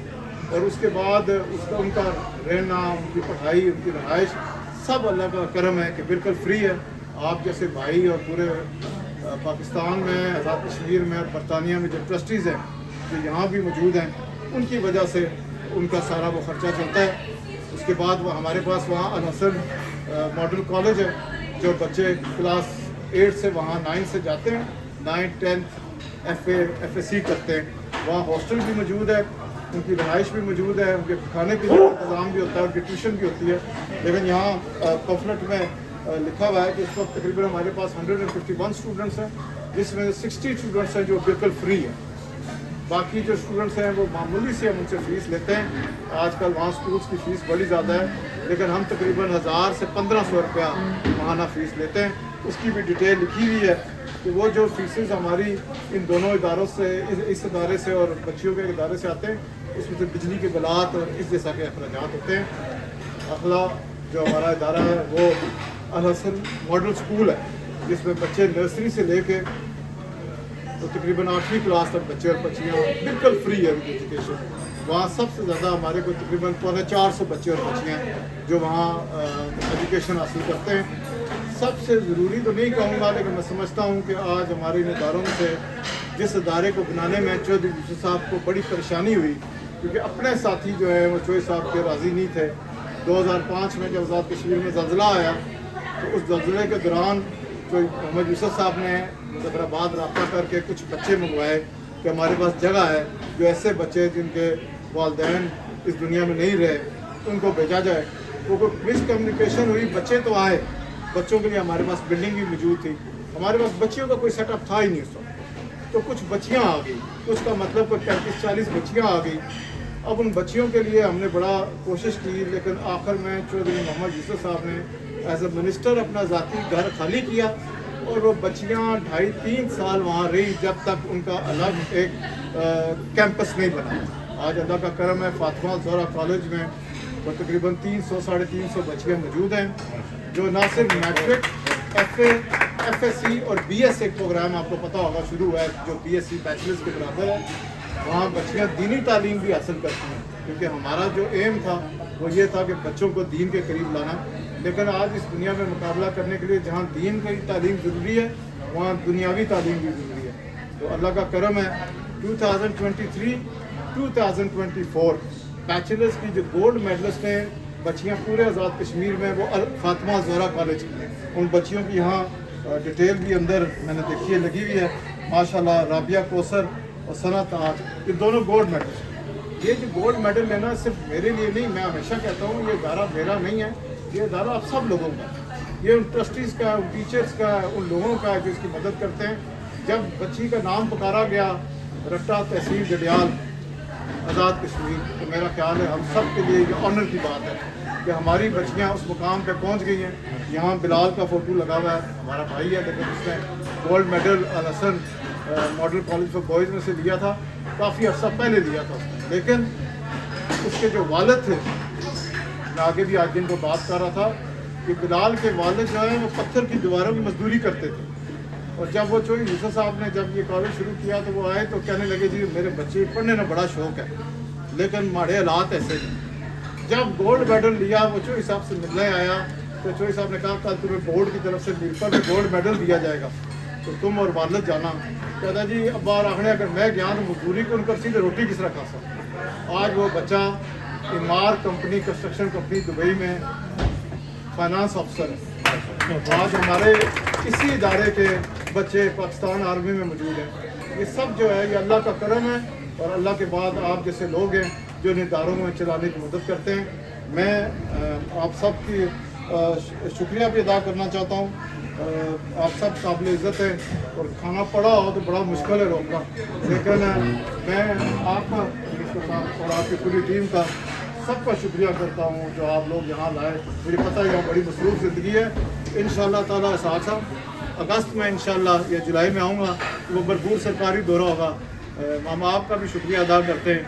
और उसके बाद उसका उनका रहना, उनकी पढ़ाई, उनकी रहाइश सब अल्लाह का करम है कि बिल्कुल फ्री है। आप जैसे भाई और पूरे पाकिस्तान में, आज़ाद कश्मीर में और बरतानिया में जो ट्रस्टीज़ हैं जो यहाँ भी मौजूद हैं, उनकी वजह से उनका सारा वो ख़र्चा चलता है। उसके बाद वो हमारे पास वहाँ अल हसन मॉडल कॉलेज है, जो बच्चे क्लास 8 से वहाँ 9 से जाते हैं, 9, 10th FA/FSC करते हैं। वहाँ हॉस्टल भी मौजूद है, उनकी रहाइश भी मौजूद है, उनके खाने पीने का इंतज़ाम भी होता है, उनकी ट्यूशन भी होती है। लेकिन यहाँ पम्फलेट में लिखा हुआ है कि इस वक्त तकरीबन हमारे पास 151 स्टूडेंट्स हैं, जिसमें 60 स्टूडेंट्स हैं जो बिल्कुल फ्री हैं। बाकी जो स्टूडेंट्स हैं वो मामूली से हम उनसे फ़ीस लेते हैं। आजकल वहाँ स्कूल्स की फ़ीस बड़ी ज़्यादा है, लेकिन हम तकरीबन 1000 से 1500 रुपया माहाना फ़ीस लेते हैं। उसकी भी डिटेल लिखी हुई है कि वो जो फीसेस हमारी इन दोनों इदारों से, इस इदारे से और बच्चियों के इदारे से आते हैं, उसमें से बिजली के बिलात और इस जैसा के अखराजात होते हैं। अगला जो हमारा इदारा है वो अल हसन मॉडल स्कूल है, जिसमें बच्चे नर्सरी से लेके तो तकरीबन 8वीं क्लास तक बच्चे और बच्चियाँ बिल्कुल फ्री है उनकी एजुकेशन। वहाँ सबसे ज़्यादा हमारे को तकरीबन 450 बच्चे और बच्चियाँ जो वहाँ एजुकेशन हासिल करते हैं। सबसे ज़रूरी तो नहीं कहूँगा, लेकिन मैं समझता हूँ कि आज हमारे इन इदारों से जिस इदारे को बनाने में चौधरी यूसुफ साहब को बड़ी परेशानी हुई, क्योंकि अपने साथी जो है वो चौधरी साहब के राज़ी नहीं थे। 2005 में जब आज़ाद कश्मीर में ज़ल्ज़ला आया तो उस ज़ल्ज़ले के दौरान जो मोहम्मद यूसुफ साहब ने मुज़फ़्फ़राबाद रब्ता करके कुछ बच्चे मंगवाए कि हमारे पास जगह है, जो ऐसे बच्चे जिनके वालिदैन इस दुनिया में नहीं रहे उनको भेजा जाए। तो कोई मिसकम्युनिकेशन हुई, बच्चे तो आए, बच्चों के लिए हमारे पास बिल्डिंग भी मौजूद थी, हमारे पास बच्चियों का कोई सेटअप था ही नहीं उस वक्त। तो कुछ बच्चियाँ आ गई, तो उसका मतलब कोई 35-40 बच्चियाँ आ गई। अब उन बच्चियों के लिए हमने बड़ा कोशिश की, लेकिन आखिर में चौधरी मोहम्मद यूसुफ साहब ने एज ए मिनिस्टर अपना ज़ाती घर खाली किया और वो बच्चियाँ 2.5-3 साल वहाँ रही, जब तक उनका अलग एक कैंपस नहीं बना। आज अल्लाह का करम है, फातिमा ज़ोहरा कॉलेज में वो तकरीबन 300-350 बच्चियाँ मौजूद हैं, जो ना सिर्फ मैट्रिक, FA, FSC और BS एक प्रोग्राम आपको पता होगा शुरू हुआ है, जो BSc बैचलर्स के बराबर है। वहाँ बच्चियाँ दीनी तालीम भी हासिल करती हैं, क्योंकि हमारा जो एम था वो ये था कि बच्चों को दीन के करीब लाना। लेकिन आज इस दुनिया में मुकाबला करने के लिए जहाँ दीन की तालीम ज़रूरी है, वहाँ दुनियावी तालीम भी ज़रूरी है। तो अल्लाह का करम है, 2023-2024 बैचलर्स की जो गोल्ड मेडलिस्ट हैं बच्चियाँ पूरे आज़ाद कश्मीर में, वो फातिमा ज़ोहरा कॉलेज की। उन बच्चियों की यहाँ डिटेल भी अंदर मैंने देखी है, लगी हुई है माशाल्लाह। राबिया कोसर और सनत आज, ये दोनों गोल्ड मेडल। ये जो गोल्ड मेडल लेना सिर्फ मेरे लिए नहीं, मैं हमेशा कहता हूँ ये इदारा मेरा नहीं है, ये इदारा आप सब लोगों का, ये उन ट्रस्टीज़ का, उन टीचर्स का, उन लोगों का है जो इसकी मदद करते हैं। जब बच्ची का नाम पुकारा गया रट्टा तहसील डडियाल आज़ाद कश्मीर, तो मेरा ख्याल है हम सब के लिए ये ऑनर की बात है कि हमारी बच्चियाँ उस मुकाम पे पहुँच गई हैं। यहाँ बिलाल का फ़ोटो लगा हुआ है, हमारा भाई है, लेकिन उसने gold medal Al Hasan model college for boys में से लिया था, काफ़ी अर्सा पहले लिया था उसने। लेकिन उसके जो वालिद थे, मैं आगे भी आज दिन को बात कर रहा था कि बिलाल के वालिद जो है वो पत्थर की दीवारों की मजदूरी करते थे। और जब वो चौधरी यूसुफ साहब ने जब ये कॉलेज शुरू किया तो वो आए तो कहने लगे जी मेरे बच्चे पढ़ने में बड़ा शौक़ है, लेकिन माड़े हालात ऐसे नहीं। जब गोल्ड मेडल लिया वो चौधरी साहब से मिलने आया तो चौधरी साहब ने कहा कल तुम्हें बोर्ड की तरफ से मीरपुर में गोल्ड मेडल दिया जाएगा, तो तुम और वालिद जाना। कहता जी अब्बा रखने अगर मैं गया तो मजदूरी को उनकर सीधे रोटी किस तरह खा सकता। आज वो बच्चा इमार कंपनी, कंस्ट्रक्शन कंपनी दुबई में फाइनेंस अफसर है। आज हमारे इसी इदारे के बच्चे पाकिस्तान आर्मी में मौजूद हैं। ये सब जो है ये अल्लाह का करम है, और अल्लाह के बाद आप जैसे लोग हैं जो इन इदारों में चलाने की मदद करते हैं। मैं आप सब की शुक्रिया भी अदा करना चाहता हूँ। आप सब काबिल इज़्ज़त हैं, और खाना पड़ा हो तो बड़ा मुश्किल है रोकना, लेकिन मैं आपका और आपकी पूरी टीम का سب کا شکریہ کرتا ہوں جو آپ لوگ یہاں لائے. مجھے پتہ ہے بڑی مصروف زندگی ہے. انشاءاللہ تعالیٰ اسحاق صاحب اگست میں انشاءاللہ یا جولائی میں آؤں گا وہ بھرپور سرکاری دورہ ہوگا. ماما آپ کا بھی شکریہ ادا کرتے ہیں.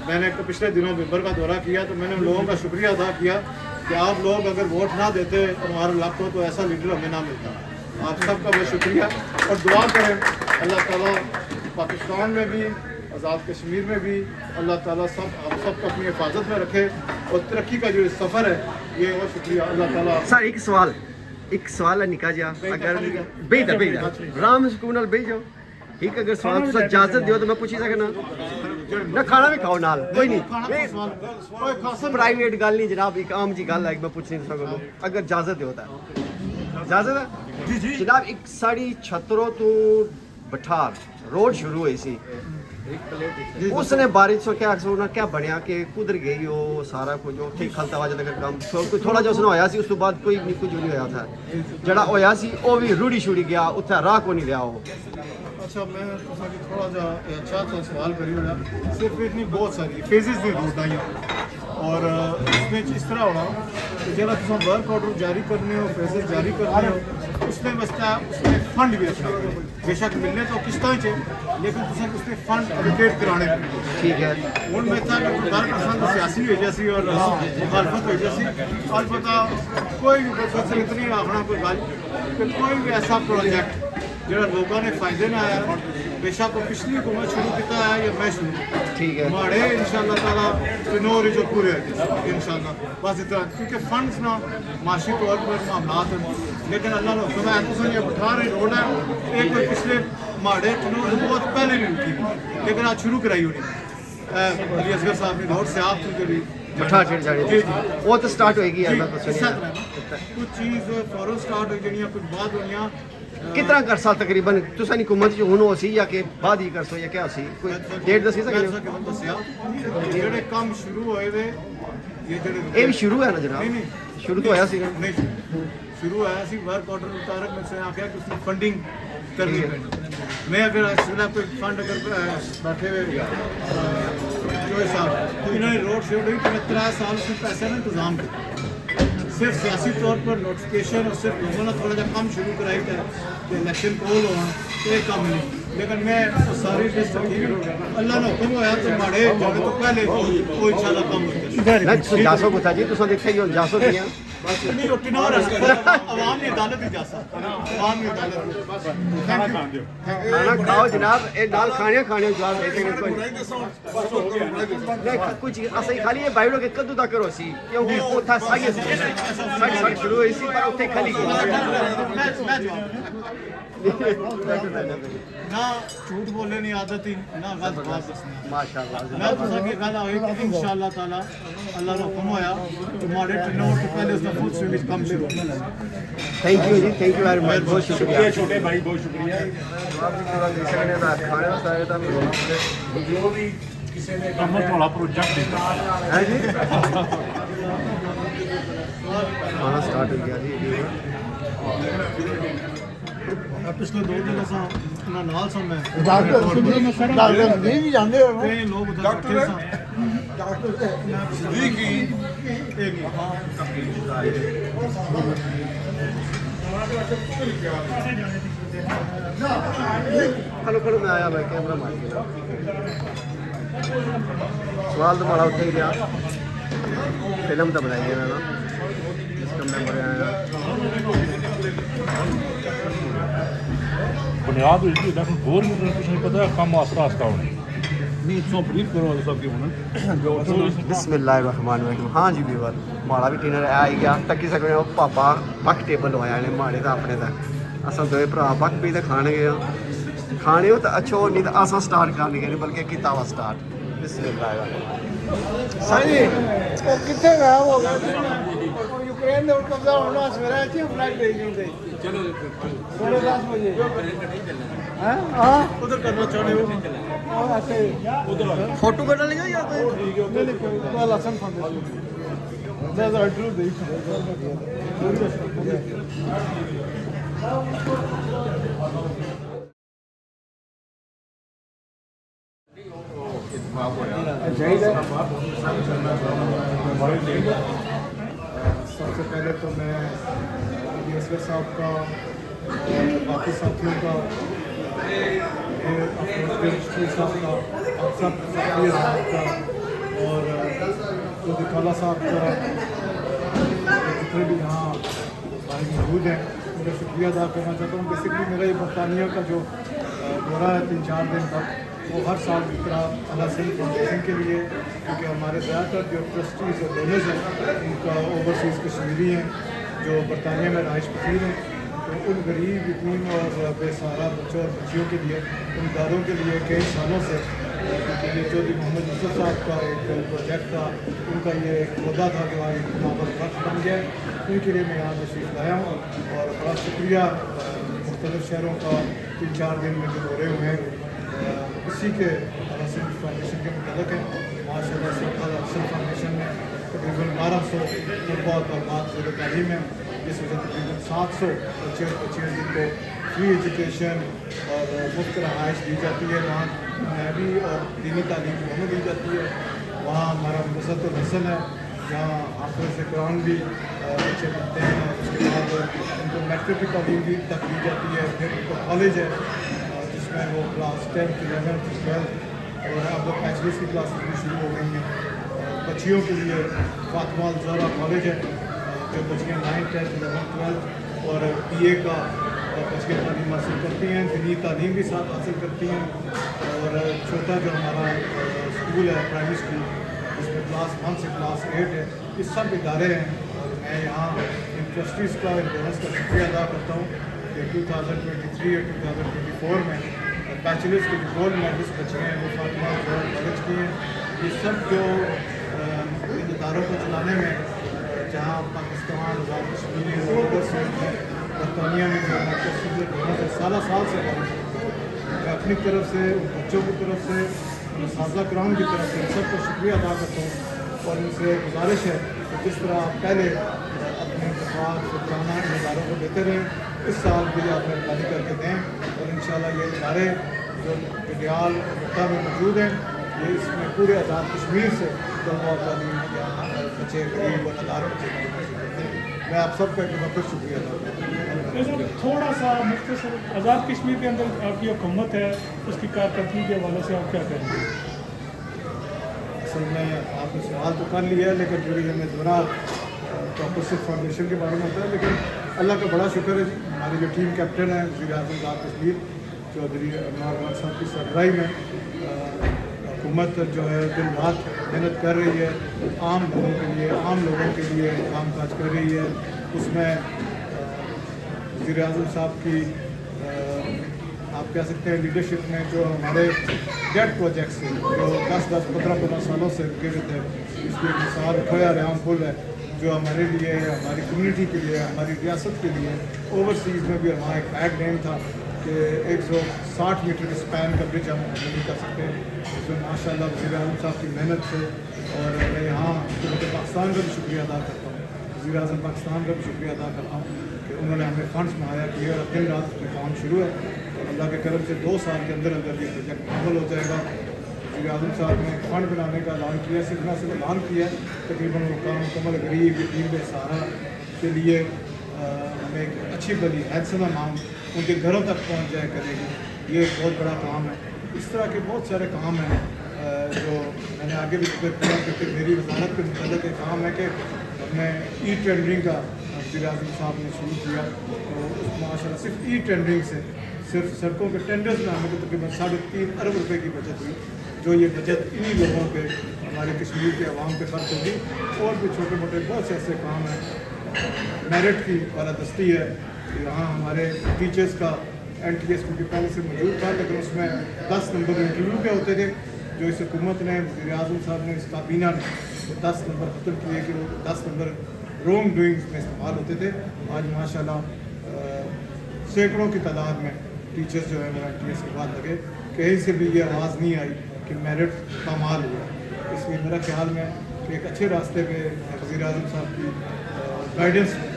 میں نے پچھلے دنوں ممبر کا دورہ کیا تو میں نے ان لوگوں کا شکریہ ادا کیا کہ آپ لوگ اگر ووٹ نہ دیتے ہمارا علاقہ کو تو ایسا لیڈر ہمیں نہ ملتا. آپ سب کا بہت شکریہ اور دعا کریں اللہ تعالیٰ پاکستان میں بھی آزاد کشمیر میں بھی اللہ تعالیٰ آپ سب کو اپنی حفاظت میں رکھے اور ترقی کا جو سفر ہے یہ بہت شکریہ اللہ تعالیٰ. سر ایک سوال ہے نکا جا اگر بیٹا رام سکون نال بیٹھ جاؤ. ایک اگر سوال تساں اجازت دیو تو میں پوچھی سکنا نہ کھانا بھی کھاؤ نال کوئی نہیں پرائیویٹ گل نہیں جناب ایک عام جی گل ہے میں پوچھنی سکوں اگر اجازت دیو تا اجازت ہے جی جناب. ایک ساڑی چھتروں تو بٹھار روڈ شروع ہوئی سی اس نے بارش کیا سونا کیا بنیا کہ کدھر گئی وہ سارا کچھ اتنے کھلتا ہوا جب کام تھوڑا جہا اس نے ہویا سی اس تو بعد کوئی نہیں کچھ نہیں ہویا تھا جڑا ہویا سی وہ بھی روڑی شوڑی گیا اتنے راہ کو نہیں لیا وہ. اچھا میں تھوڑا جا اچھا تو سوال کری ہوا صرف اتنی بہت ساری فیزز دی روڈ آئی اور اس میں اس طرح ہونا کہ جب تصا ورک آرڈر جاری کرنے ہو فیزز جاری کرنے ہو اس میں بستا اس میں فنڈ بھی رکھنا بے شک ملنے تو قسطیں چاہیے لیکن تصا اس میں فنڈ ایلوکیٹ کرانے ٹھیک ہے. ہوں میں تھا کہ گل پسند سیاسی ہو جیسی اور مخالفت ہو جیسی البتہ کوئی بھی اتنی آخنا کوئی گل کہ کوئی بھی ایسا پروجیکٹ جہاں لوگوں نے فائدے نہ آیا بے شک وہ پچھلی حکومت شروع کیا ہے یا میں شروع ٹھیک ہے ماڑے انشاءاللہ تعالیٰ چنور جو پورے انشاءاللہ بس اتنا کیونکہ فنڈس نہ معاشی طور پر معاملات ہیں لیکن اللہ نے حکم ہے تو یہ بٹھا رہی روڈ ہے ایک کوئی پچھلے ماڑے چنور سے بہت پہلے بھی اٹھی لیکن آج شروع کرائی ہونی علی اصغر صاحب نے روڈ سے آپ جو بھی بٹھا چڑھ جاڑی وہ تو سٹارٹ ہوئے گی کچھ چیز فوراً سٹارٹ ہوئی جنیاں کچھ بعد ہوئی کتنا کرسا تقریباً تساں حکومت جو ہن ہو سی یا کہ بعد ہی کرسو یا کیا سی کوئی ڈیٹ دسی سکتے جڑے کام شروع ہوئے تھے یہ جڑے یہ بھی شروع ہے نا جناب شروع تو ہویا سی نہیں شروع ہوا سی ورک آرڈر مطابق میں سے آخیا کہ اس کی فنڈنگ کرنی پڑی. میں اگر اس ویلے کوئی فنڈ اگر بیٹھے ہوئے جو صاحب انہوں نے روڈ شروع ہوئی تو میں 3 سال سے پیسے کا انتظام کیا صرف سیاسی طور پر نوٹیفکیشن اور صرف لوگوں نے تھوڑا جا کام شروع کرائی تھا کہ الیکشن پول ہونا یہ کام نہیں لیکن میں ساری لسٹ رکھی اللہ نے حکم ہوا تو ماڑے جانے تو پہلے وہ انشاءاللہ کام ہوتا ہے. جاسو کو تھا جی تساں دیکھا ہی جاسو کیا نہیں وہ ٹنور عوام کی عدالت ہی جاسا عوام کی عدالت. تھینک یو کھانا کھاؤ جناب اے نال کھانے جواب دیتے ہیں کوئی کچھ اصل خالی یہ بائیڈو کے کدو تک کرو سی کیونکہ وہ تھا ساگے ساڑی شروع ہوئی سی پر اتنے کھلی گئی نہ جھوٹ بولنے نہیں عادت ہی نہ غلط بات دسنا ماشاءاللہ. میں تو سب کی گل ہوئی کہ انشاءاللہ تعالیٰ اللہ نے حکم ہویا تو ہمارے ٹرینوں سے پہلے اس کا فل سروس کم شروع تھینک یو جی تھینک یو ویری مچ بہت شکریہ چھوٹے بھائی بہت شکریہ جو بھی کسی نے کام تھوڑا پروجیکٹ دیتا ہے جی کھانا سٹارٹ ہو گیا جی پچھلے 2 دن سے نہ نال سا میں ڈاکٹر نہیں بھی جاندے ہو کئی لوگ ڈاکٹر کھلو میں آیا میں کیمرہ مار کے سوال تو بڑا اتنے ہی گیا فلم تو بنائی ہے نا جس کا میں بڑا آیا بنیاد ہوئی تھی لیکن گورنمنٹ نے کچھ نہیں پتا کام آستہ آستہ ہونے نہیں سو بریف کرو سب کے ہونا بسم اللہ الرحمن الرحیم. ہاں جی بیور ماڑا بھی ٹینر آئی گیا تکی سکنے پاپا پک ٹیبل لوایا نے ماڑے تو اپنے تک اصل دو برا پک پی تو کھانے گئے کھانے ہو تو اچھا ہو نہیں تو اصل سٹارٹ کرنے گئے بلکہ کیتا ہوا سٹارٹ. بسم اللہ الرحمن صحیح وہ کتنے گیا وہ یوکرین دے قبضہ ہونا سویرے اچھی فلائٹ بھیج دیں چلو 10 بجے ہاں ادھر کرنا چاہتے ہو ادھر فوٹو کرنا لگا یا کوئی لسن فنڈ میں ڈرو دیکھ सबसे पहले तो मैं असगर साहब का और बाकी साथियों का साहब का आप सब साथी साहब का और खाला साहब का जितने भी यहाँ भाई मौजूद हैं उनका शुक्रिया अदा करना चाहता हूँ। बेसिकली मेरा ये बरतानिया का जो दौरा है 3-4 दिन का, वो हर साल की तरह अल्लाह सिंह फाउंडेशन के लिए, क्योंकि हमारे ज़्यादातर जो ट्रस्टीज़ और डोनर्स हैं उनका ओवरसीज़ कश्मीरी हैं जो बरतानिया में रहाइश पसीर हैं। तो उन गरीब यतीम और बेसहारा बच्चों और बच्चियों के लिए, उन इदारों के लिए कई सालों से, क्योंकि ये चौधरी मोहम्मद यूसुफ साहब का एक प्रोजेक्ट था, उनका ये एक पौधा था जो आज नावल वक्त बन गया है, उनके लिए मैं यहाँ तशरीफ़ लाया हूँ। और बड़ा शुक्रिया मुख्तलिफ़ शहरों का 3-4 दिन में जो दौरे हुए हैं इसी के सिंह फाउंडेशन के मुतल्लिक़ है। माशाअल्लाह सिंह फाउंडेशन में तकरीबन 1200 तलबा और तलबात ज़ेर तालीम है, जिस वजह तकरीबन 700 बच्चे जिनको फ्री एजुकेशन और मुफ्त रहाइश दी जाती है, वहाँ नैबी और दीनी तालीम दोनों दी जाती है। वहाँ हमारा मदरसतुल हसन है जहाँ हाफ़िज़ कुरान भी बच्चे पढ़ते हैं, और उसके बाद उनको मैट्रिक की तालीम भी तक दी जाती है। फिर उनको कॉलेज है जिसमें वो क्लास 10th 11th 12th और अब लोग बैचलर्स की क्लासेस भी शुरू हो गई हैं। बच्चियों के लिए फातिमा ज़हरा कॉलेज है जो बच्चियाँ 9th 10th 11th 12th और PA का बच्चियाँ तालीम हासिल करती हैं, दीनी तालीम भी साथ हासिल करती हैं। और छोटा जो हमारा स्कूल है प्राइमरी स्कूल, जिसमें क्लास 1 से क्लास 8 है, ये सब इदारे हैं। और मैं यहाँ इन ट्रस्टीज़ का, इन डोनर्स का शुक्रिया अदा करता हूँ कि 2023 और 2024 में बैचलर्स के जो गोल्ड मेडल्स बचे हैं वो फातिमा कॉलेज की हैं। ये सब जो इन इदारों को चलाने में, जहाँ पाकिस्तान और कश्मीर और बरतानिया में जो साल से मैं अपनी तरफ से, उन बच्चों की तरफ से, साज़ा कराम की तरफ से सबका शुक्रिया अदा करता हूँ। और उनसे गुजारिश है कि जिस तरह आप पहले अपने इंतफ़ाक़ शुक्राना इन इदारों को देते रहें, इस साल भी आप मेहरबानी करके दें। और इंशाअल्लाह ये इदारे जो गडियाल और भट्टा में मौजूद हैं, ये इसमें पूरे आज़ाद कश्मीर से बच्चे गरीब और नदार बच्चे मैं आप सबका एक बार फिर शुक्रिया अदा करता हूँ। थोड़ा सा मुख्तसर आज़ाद कश्मीर के अंदर आपकी हुकूमत है, उसकी कारकर्दगी के हवाले से आप क्या कहेंगे? असल में आपने सवाल तो कर लिया है, लेकिन जो हमें दोबारा प्रॉपर सिर्फ फाउंडेशन के बारे में होता है। लेकिन अल्लाह का बड़ा शुक्र है जी, हमारी जो टीम कैप्टन है वज़ीर-ए-आज़म आज़ाद कश्मीर चौधरी अनवर साहब की सरबराही में हुकूमत जो है दिन रात मेहनत कर रही है, आम लोगों के लिए काम काज कर रही है। उसमें वज़ीर-ए-आज़म साहब की आप कह सकते हैं लीडरशिप में जो हमारे डेट प्रोजेक्ट्स हैं जो 10-10, 15-15 सालों से रुके हुए थे, इसकी एक मिसाल खोया रेम पुल है जो हमारे लिए, हमारी कम्युनिटी के लिए, हमारी रियासत के लिए। ओवरसीज़ में भी हमारा एक बैड नेम था कि 160 मीटर के स्पैन का ब्रिज हम नहीं कर सकते। इसमें माशाअल्लाह वज़ीर-ए-आज़म साहब की मेहनत से, और मैं यहाँ हुकूमत पाकिस्तान का भी शुक्रिया अदा करता हूँ, वज़ीर-ए-आज़म पाकिस्तान का भी शुक्रिया अदा करता हूँ कि उन्होंने हमें फंड्स मुहैया किए और दिन रात उसमें काम शुरू है। और अल्लाह के करम से 2 साल के अंदर अंदर ये प्रोजेक्ट मुकम्मल हो जाएगा। वज़ीर-ए-आज़म साहब ने फंड बनाने का ऐलान किया, सिर्फ न सिर्फ ऐलान किया, तकरीबन वो काम मुकम्मल गरीब यतीम बेसहारा के लिए हमें एक अच्छी बड़ी हैंडसम अमाउंट उनके घरों तक पहुँच जाया करेगी। ये एक बहुत बड़ा काम है। इस तरह के बहुत सारे काम हैं जो मैंने आगे भी जिक्र किया, क्योंकि मेरी वजारत के मुताबिक एक काम है कि हमने टेंडरिंग का वज़ीर-ए-आज़म साहब ने शुरू किया। तो माशाअल्लाह सिर्फ टेंडरिंग से, सिर्फ सड़कों के टेंडर्स में हमें तकरीबन 3.5 अरब रुपए की बचत हुई, जो ये बचत इन्हीं लोगों पे, हमारे कश्मीर के अवाम पे खर्च होगी। और भी छोटे मोटे बहुत से ऐसे काम हैं। मेरिट की बालादस्ती है, यहाँ हमारे टीचर्स का NTS क्योंकि पहले से मौजूद था, लेकिन उसमें 10 नंबर इंटरव्यू पे होते थे, जो इस हुकूमत ने, वज़ीर-ए-आज़म साहब ने, इस काबीना ने वो 10 नंबर ख़त्म किए कि वो 10 नंबर रॉन्ग डूइंग्स में इस्तेमाल होते थे। आज माशाल्लाह सैकड़ों की तादाद में टीचर्स जो है वो NTS के बाद लगे। कहीं से भी ये आवाज़ नहीं आई कि मेरिट कमाल हुआ। इसलिए मेरा ख्याल में कि एक अच्छे रास्ते पे वज़ीर-ए-आज़म साहब की गाइडेंस में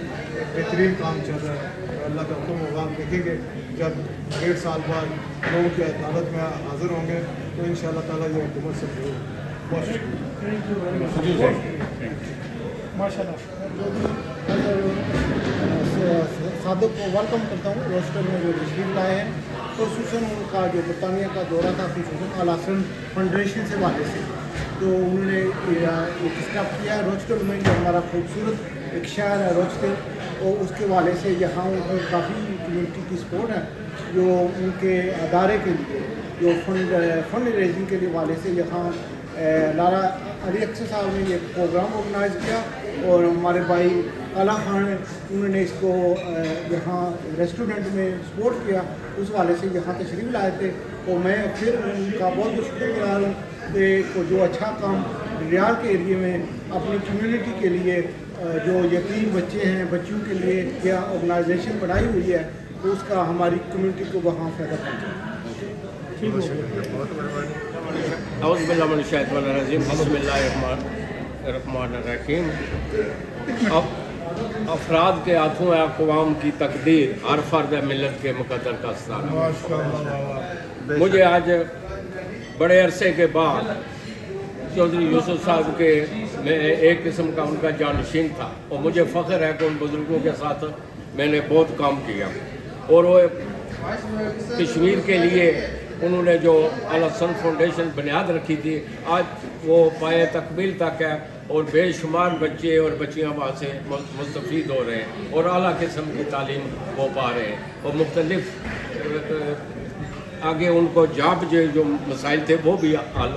बेहतरीन काम चल रहा है। अल्लाह का हुक्म होगा, हम देखेंगे जब 1.5 साल बाद लोगों की अदालत में हाजिर होंगे तो इंशाअल्लाह ताला ये हुकूमत से जरूर। बहुत शुक्रिया। माशाल्लाह। सादक को वेलकम करता हूँ रोस्टर में जो तशरीफ लाए हैं, खसूसन उनका जो बरतानिया का दौरा था, खसूसन अल हसन फाउंडेशन से वाले से, तो उन्होंने एक स्टेप किया रोस्टर में, जो हमारा खूबसूरत एक शहर है रोस्टर, और उसके वाले से यहाँ उनको काफ़ी कम्यूनिटी की सपोर्ट है, जो उनके अदारे के लिए जो फंड रेजिंग के लिए वाले से यहाँ लाला अली अक्सर साहब ने ये प्रोग्राम ऑर्गेनाइज़ किया, और हमारे भाई काला खान उन्होंने इसको यहाँ रेस्टोरेंट में सपोर्ट किया, उस वाले से यहाँ तशरीफ लाए थे। तो मैं फिर उनका बहुत बहुत शुक्रगुजार हूँ कि जो अच्छा काम रियाल के एरिए में अपनी कम्युनिटी के लिए जो यतीम बच्चे हैं, बच्चों के लिए क्या ऑर्गेनाइजेशन बनाई हुई है, तो उसका हमारी कम्युनिटी को वहाँ फ़ायदा पहुँचा। अब अफराद के हाथों है अक़वाम की तकदीर, हर फर्द मिलत के मुकद्दर का सतारा। मुझे आज बड़े अरसे के बाद चौधरी यूसुफ साहब के मैं एक किस्म का उनका जानशीन था, और मुझे फ़ख्र है कि उन बुज़ुर्गों के साथ मैंने बहुत काम किया, और वो कश्मीर के लिए उन्होंने जो अल हसन फाउंडेशन बुनियाद रखी थी, आज वो पाए तकमील तक है, और बेशुमार बच्चे और बच्चियाँ वहाँ से मुस्तफ़ीद हो रहे हैं, और आला किस्म की तालीम वो पा रहे हैं, और मुख्तलिफ आगे उनको जॉब जो मसाइल थे वो भी हल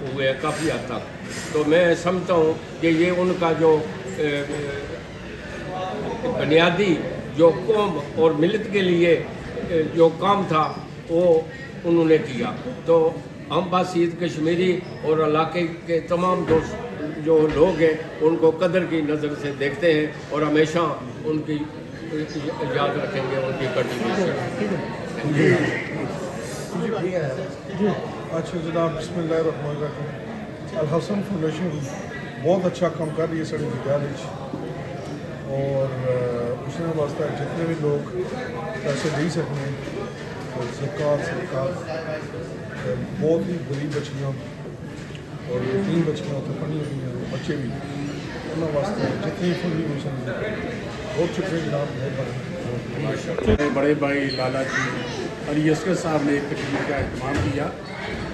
हुए काफ़ी हद तक। तो मैं समझता हूँ कि ये उनका जो बुनियादी जो कौम और मिलत के लिए जो काम था वो उन्होंने किया। तो हम बासीद कश्मीरी और इलाके के तमाम दोस्त जो लोग हैं उनको कदर की नज़र से देखते हैं, और हमेशा उनकी याद रखेंगे उनकी कंट्रीब्यूशन। अच्छा जनाब, बिस्मिल्लाहिर्रहमानिर्रहीम। अल हसन फाउंडेशन बहुत अच्छा काम कर रही है साड़ी विद्यालय, और उसने वास्ते जितने भी लोग पैसे दे सकते हैं, तो ज़कात सरकार बहुत ही गरीब बच्चियाँ और 3 बच्चियाँ तो पढ़ी हुई हैं, बच्चे भी उन्होंने वास्ते जितनी कंट्रीब्यूशन बहुत शुक्रिया जनाब। मेरे बड़े भाई लाला जी अली असगर साहब ने एक तकरीर का अहतमाम किया,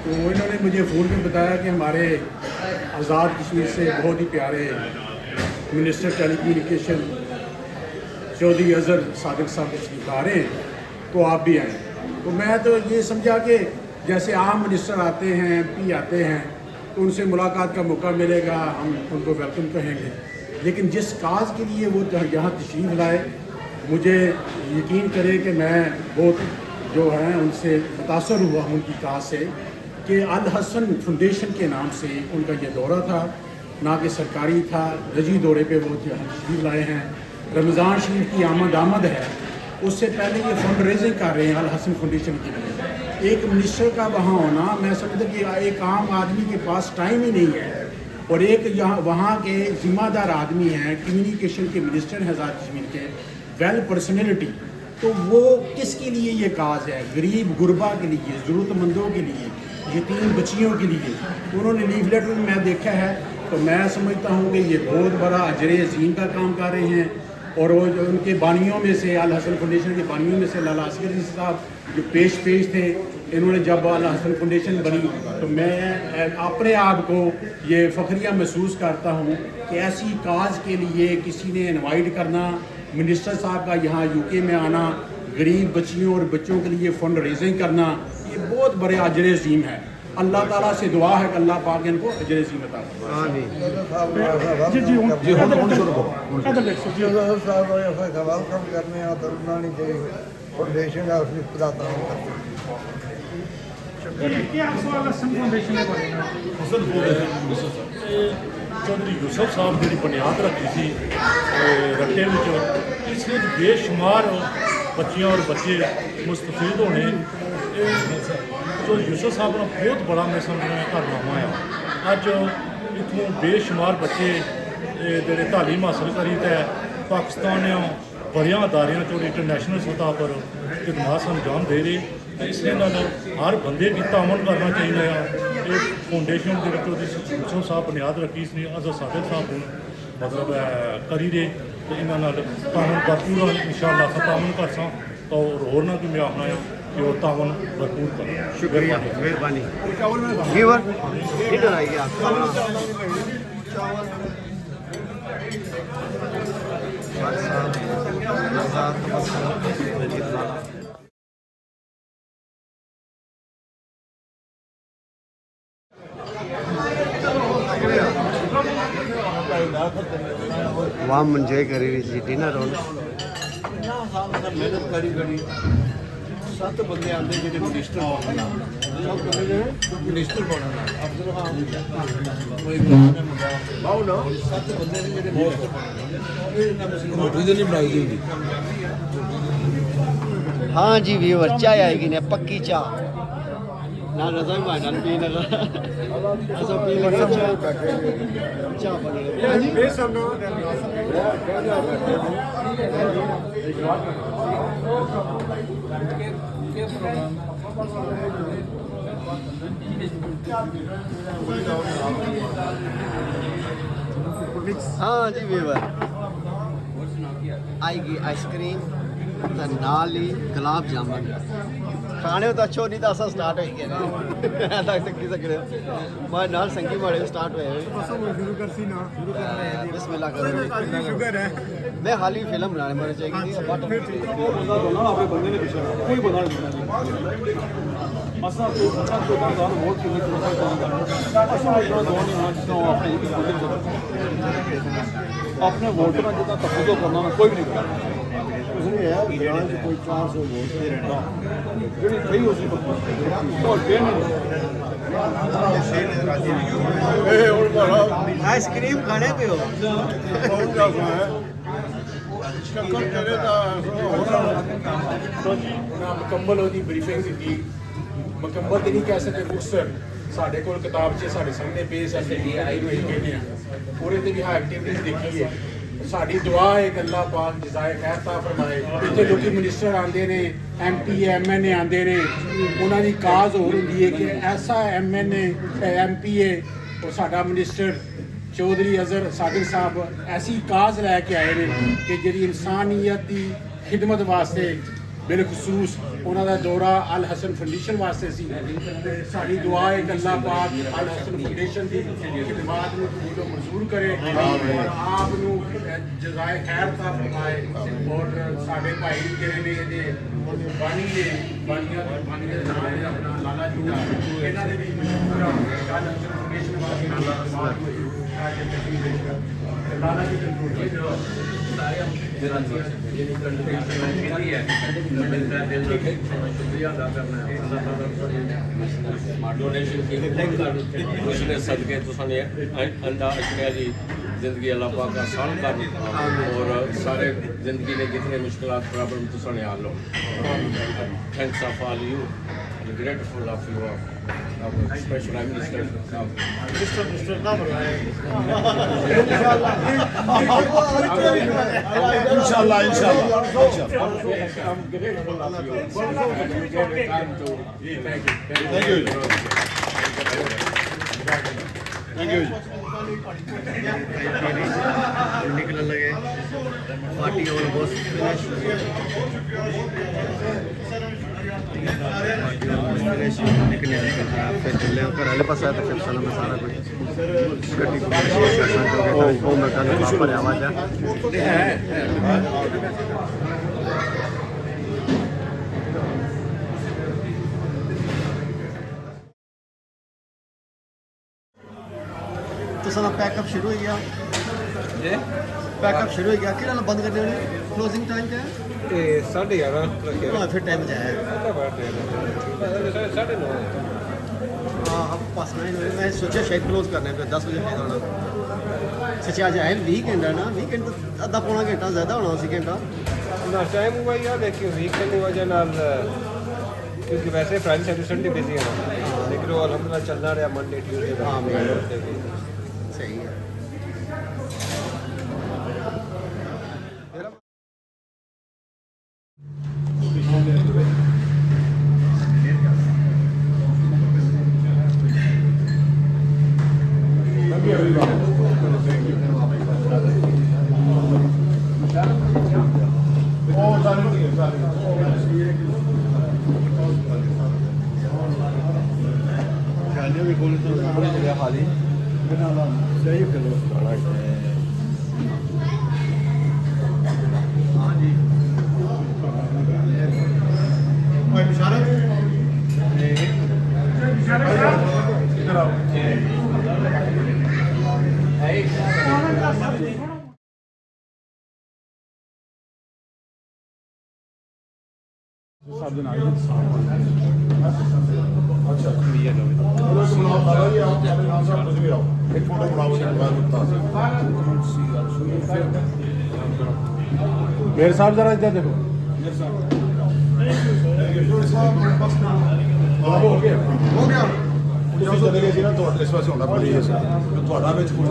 तो इन्होंने मुझे फ़ोन में बताया कि हमारे आज़ाद कश्मीर से बहुत ही प्यारे मिनिस्टर टेलीकम्युनिकेशन चौधरी अज़हर सादिक साहब तशरीफ़ ला रहे हैं, तो आप भी आएँ। तो मैं तो ये समझा कि जैसे आम मिनिस्टर आते हैं, MP आते हैं, तो उनसे मुलाकात का मौका मिलेगा, हम उनको वेलकम कहेंगे, लेकिन जिस काज के लिए वो यहाँ तशरीफ़ लाए, मुझे यकीन करें कि मैं बहुत जो है उनसे मुतासर हुआ हूँ उनकी काज से, कि अल हसन फाउंडेशन के नाम से उनका ये दौरा था, ना कि सरकारी था, निजी दौरे पे वो तशरीफ़ लाए हैं। रमज़ान शरीफ की आमद है, उससे पहले ये फंड रेजिंग कर रहे हैं अल हसन फाउंडेशन के लिए। एक मिनिस्टर का वहाँ होना, मैं समझता कि एक आम आदमी के पास टाइम ही नहीं है, और एक यहाँ वहाँ के ज़िम्मेदार आदमी हैं, कम्युनिकेशन के मिनिस्टर हैं आज़ाद कश्मीर के, वेल पर्सनैलिटी, तो वो किसके लिए ये काज है? गरीब गुरबा के लिए, ज़रूरतमंदों के लिए, यतीम बच्चियों के लिए। उन्होंने लीफलेट में मैं देखा है, तो मैं समझता हूँ कि ये बहुत बड़ा अजर अज़ीम का काम कर रहे हैं। और वो जो उनके बानियों में से, अल हसन फाउंडेशन के बानियों में से लाला असगर जी साहब जो पेश थे, इन्होंने जब अल हसन फाउंडेशन बनी, तो मैं अपने आप को ये फ़ख्रिया महसूस करता हूँ कि ऐसी काज के लिए किसी ने इनवाइट करना, मिनिस्टर साहब का यहाँ UK में आना, गरीब बच्चियों और बच्चों के लिए फ़ंड रेजिंग करना, ये बहुत बड़े अजर अज़ीम है। अल्लाह ताला से दुआ है कि अल्लाह पाक इनको अजर अज़ीम अता फरमाए। जी जी वेलकम करने और दरमियानी जो फाउंडेशन है उसमें खुदा ताला करते हैं। क्या सवाल हसन फाउंडेशन के बारे में? हसन फाउंडेशन चौधरी यूसुफ साहब जी बुनियाद रखी थी रखे इसमें बेशुमार बच्चियाँ और बच्चे मुस्तफीद होने, तो यूसुफ साहब का बहुत बड़ा मैं समझना कारनामा है। अज इतों बेशुमार बच्चे जोड़े तालीम हासिल करी तो पाकिस्तान या बड़िया अदारियां तो इंटरनेशनल सतह पर खिदमात अंजाम दे रहे, इसलिए हर बंदे की तावन करना चाहिए। ये फाउंडेशन जो साहब बुनियाद रखी इसने अजहर सादिक साहब मतलब करी रहे, तो इन्होंने तावन भरपूर इंशाअल्लाह तावन कर सा तो होर ना कि मैं आखना है कि वो तावन भरपूर करें। शुक्रिया, मेहरबानी। व्यूअर इधर आइए आप। वाम एंजॉय करी रही थी डिनर और मेहनत करी करी 7 बंदे आते जो मिनिस्टर बनना, सब बंदे मिनिस्टर बनना। अफजल खान कोई बाऊ ना 7 बंदे ने जो मिनिस्टर बनना। हाँ जी व्यूअर, चाय आएगी ना, पक्की चाय ना रजा भी भाई पी लगा ऐसा पी लगा चाय बनेगा बेसन हाँ जी व्यूअर, आएगी आइसक्रीम तो नाल ही गुलाब जामुन खाने तो अच्छो नहीं तो असा स्टार्ट हो गया तक तक सकते हो मैं नाल संगी माड़े स्टार्ट हुए बिस्मिल्लाह करो। मैं हाल ही फिल्म बनाने मेरे चाहिए अपने वोटरों जितना तफुजो करना कोई भी नहीं करना। उसने है ईरान से कोई 400 वोट दे रहे हैं ਜਿਹੜੀ ਸਹੀ ਹੋ ਸੀ तो देन आइसक्रीम खाने पे हो ਮੁਕੰਮਲ ਉਹਦੀ ਬਰੀਫਿੰਗ ਦਿੱਤੀ। ਮੁਕੰਮਲ ਤੇ ਨਹੀਂ ਕਹਿ ਸਕਦੇ, ਮੁਕਸਰ ਸਾਡੇ ਕੋਲ ਕਿਤਾਬ 'ਚ ਸਾਡੇ ਸਾਹਮਣੇ ਪੇਸ਼ ਹੈ ਕਿ ਆਈ ਹੋਈ ਕਹਿੰਦੇ ਆ ਉਹਦੇ ਤੇ ਵੀ ਹਾਂ ਐਕਟੀਵਿਟੀਜ਼ ਦੇਖੀ ਹੈ। ਸਾਡੀ ਦੁਆ ਹੈ ਕਿ ਅੱਲਾਹ ਪਾਕ ਜਜ਼ਾਏ ਖੈਰ ਤਾ ਫਰਮਾਏ। ਇੱਥੇ ਲੋਕੀ ਮਿਨਿਸਟਰ ਆਉਂਦੇ ਨੇ, MP MNA ਆਉਂਦੇ ਨੇ, ਉਹਨਾਂ ਦੀ ਕਾਜ਼ ਹੋਰ ਹੁੰਦੀ ਹੈ ਕਿ ਐਸਾ MNA MPA ਔਰ ਸਾਡਾ ਮਿਨਿਸਟਰ ਚੌਧਰੀ ਅਜ਼ਹਰ ਸਾਦਿਕ ਸਾਹਿਬ ਐਸੀ ਕਾਜ਼ ਲੈ ਕੇ ਆਏ ਨੇ ਕਿ ਜਿਹੜੀ ਇਨਸਾਨੀਅਤ ਦੀ ਖਿਦਮਤ ਵਾਸਤੇ ਬਿਲਖਸੂਸ ਉਹਨਾਂ ਦਾ ਦੌਰਾ ਅਲ ਹਸਨ ਫਾਊਂਡੇਸ਼ਨ ਵਾਸਤੇ ਸੀ। ਤੇ ਸਾਡੀ ਦੁਆ ਹੈ ਕਿ ਅੱਲਾਹ ਪਾਕ ਅਲ ਹਸਨ ਫਾਊਂਡੇਸ਼ਨ ਦੀ ਖਿਦਮਤ ਨੂੰ ਕਬੂਲ ਮਨਜ਼ੂਰ ਕਰੇ ਔਰ ਆਪ ਨੂੰ ਜਜ਼ਾਏ ਖੈਰ ਤਾ ਫਰਮਾਏ। ਔਰ ਸਾਡੇ ਭਾਈ ਜਿਹੜੇ ਨੇ ਇਹਦੇ ਬਾਣੀ ਦੇ ਬਾਣੀਆਂ ਦੇ ਨਾਮ ਹੈ ਆਪਣਾ ਲਾਲਾ ਜੀ ਦਾ, ਇਹਨਾਂ ਦੇ ਵੀ ਮਸ਼ਹੂਰ ਅਲ ਹਸਨ ਫਾਊਂਡੇਸ਼ਨ ਵਾਸਤੇ ਲਾਲਾ ਜੀ ਦੇ डोनेशन की उसने सदके तो अंडा अशमिया की ज़िंदगी अल्लाह पाक का आसान कर और सारे ज़िंदगी ने जितने मुश्किलात प्रॉब्लम तो सने हाल हो। Thanks of all you, grateful of you special prime minister इंशाल्लाह I'm grateful of you. Thank you. निकलने लगे पार्टी ऑलमोस्ट निकलने फिर चले घर वाले पास आया तो फिर सारा में सारा कुछ गड्डी आवाज तो सारा पैकअप शुरू हो गया। पैकअप शुरू हो गया कि बंद करने वाली क्लोजिंग टाइम क्या है? 11:30 हाँ फिर टाइम जाए हाँ अब पास 9 बजे मैं सोचा शायद क्लोज करना है फिर 10 बजे फिर आना। सच्ची आज है वीकेंड है ना, वीकेंड तो आधा पौना घंटा ज़्यादा होना उसी घंटा ना टाइम हुआ यार देखिए वीकेंड की वजह नाल क्योंकि वैसे फ्राइडे सैटरडे संडे बिजी है ना, लेकिन वो अलहमदुलिल्लाह चलना रहा मंडे ट्यूसडे हाँ सही है। मेरे साहब जरा इधर देखो हो गया ਤੁਸੀਂ ਚਲੇ ਗਏ ਸੀ ਨਾ ਤੁਹਾਡੇ ਇਸ ਪਾਸੇ ਹੁੰਦਾ ਪਲੀ ਇਸ ਤੁਹਾਡਾ ਵਿੱਚ ਕੋਈ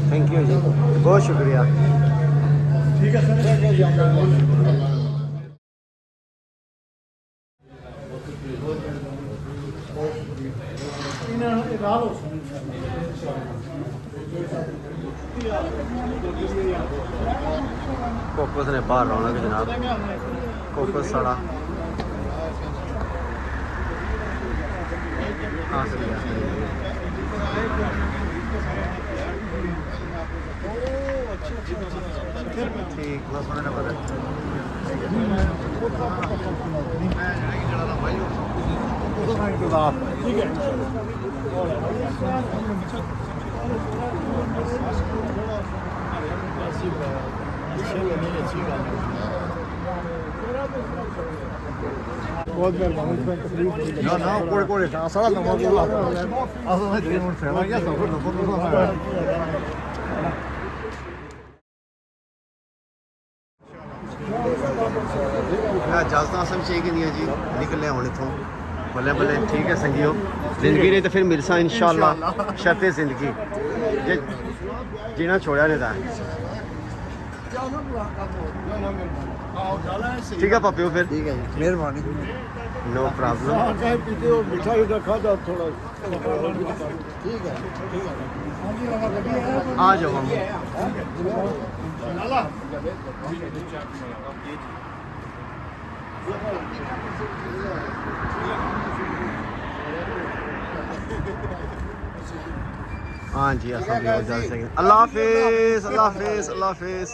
थैंक यू जी, बहुत शुक्रिया। ठीक है सर। कोकस ने बाहर रौनक जनाब, कोकस साड़ा ठीक बस उन्होंने पता ठीक है बहुत मेहरबानी ਨਾ ਨਾ ਕੋੜੇ ਕੋੜੇ ਸਾਰਾ ਨਵਾਂ ਕੋਲਾ ਅਸਾਂ ਮੈਂ ਤੇਰੇ ਨੂੰ ਫੇਰਾ ਗਿਆ ਸਭ ਨੂੰ इजाजत आसम चाहिए नहीं है जी, निकले हूँ इतों बल्ले बल्ले। ठीक है संगियो, जिंदगी ने तो फिर मिलसा इंशाअल्लाह, शर्ते जिंदगी जे जीना छोड़ा नहीं था। ठीक है पापियो फिर, ठीक है जी, मेहरबानी। No problem. पीते हो मिठाई रखा था थोड़ा, ठीक है आ जाओ हम। हाँ जी, अल्लाह हाफिज़, अल्लाह हाफिज़, अल्लाह हाफिज़।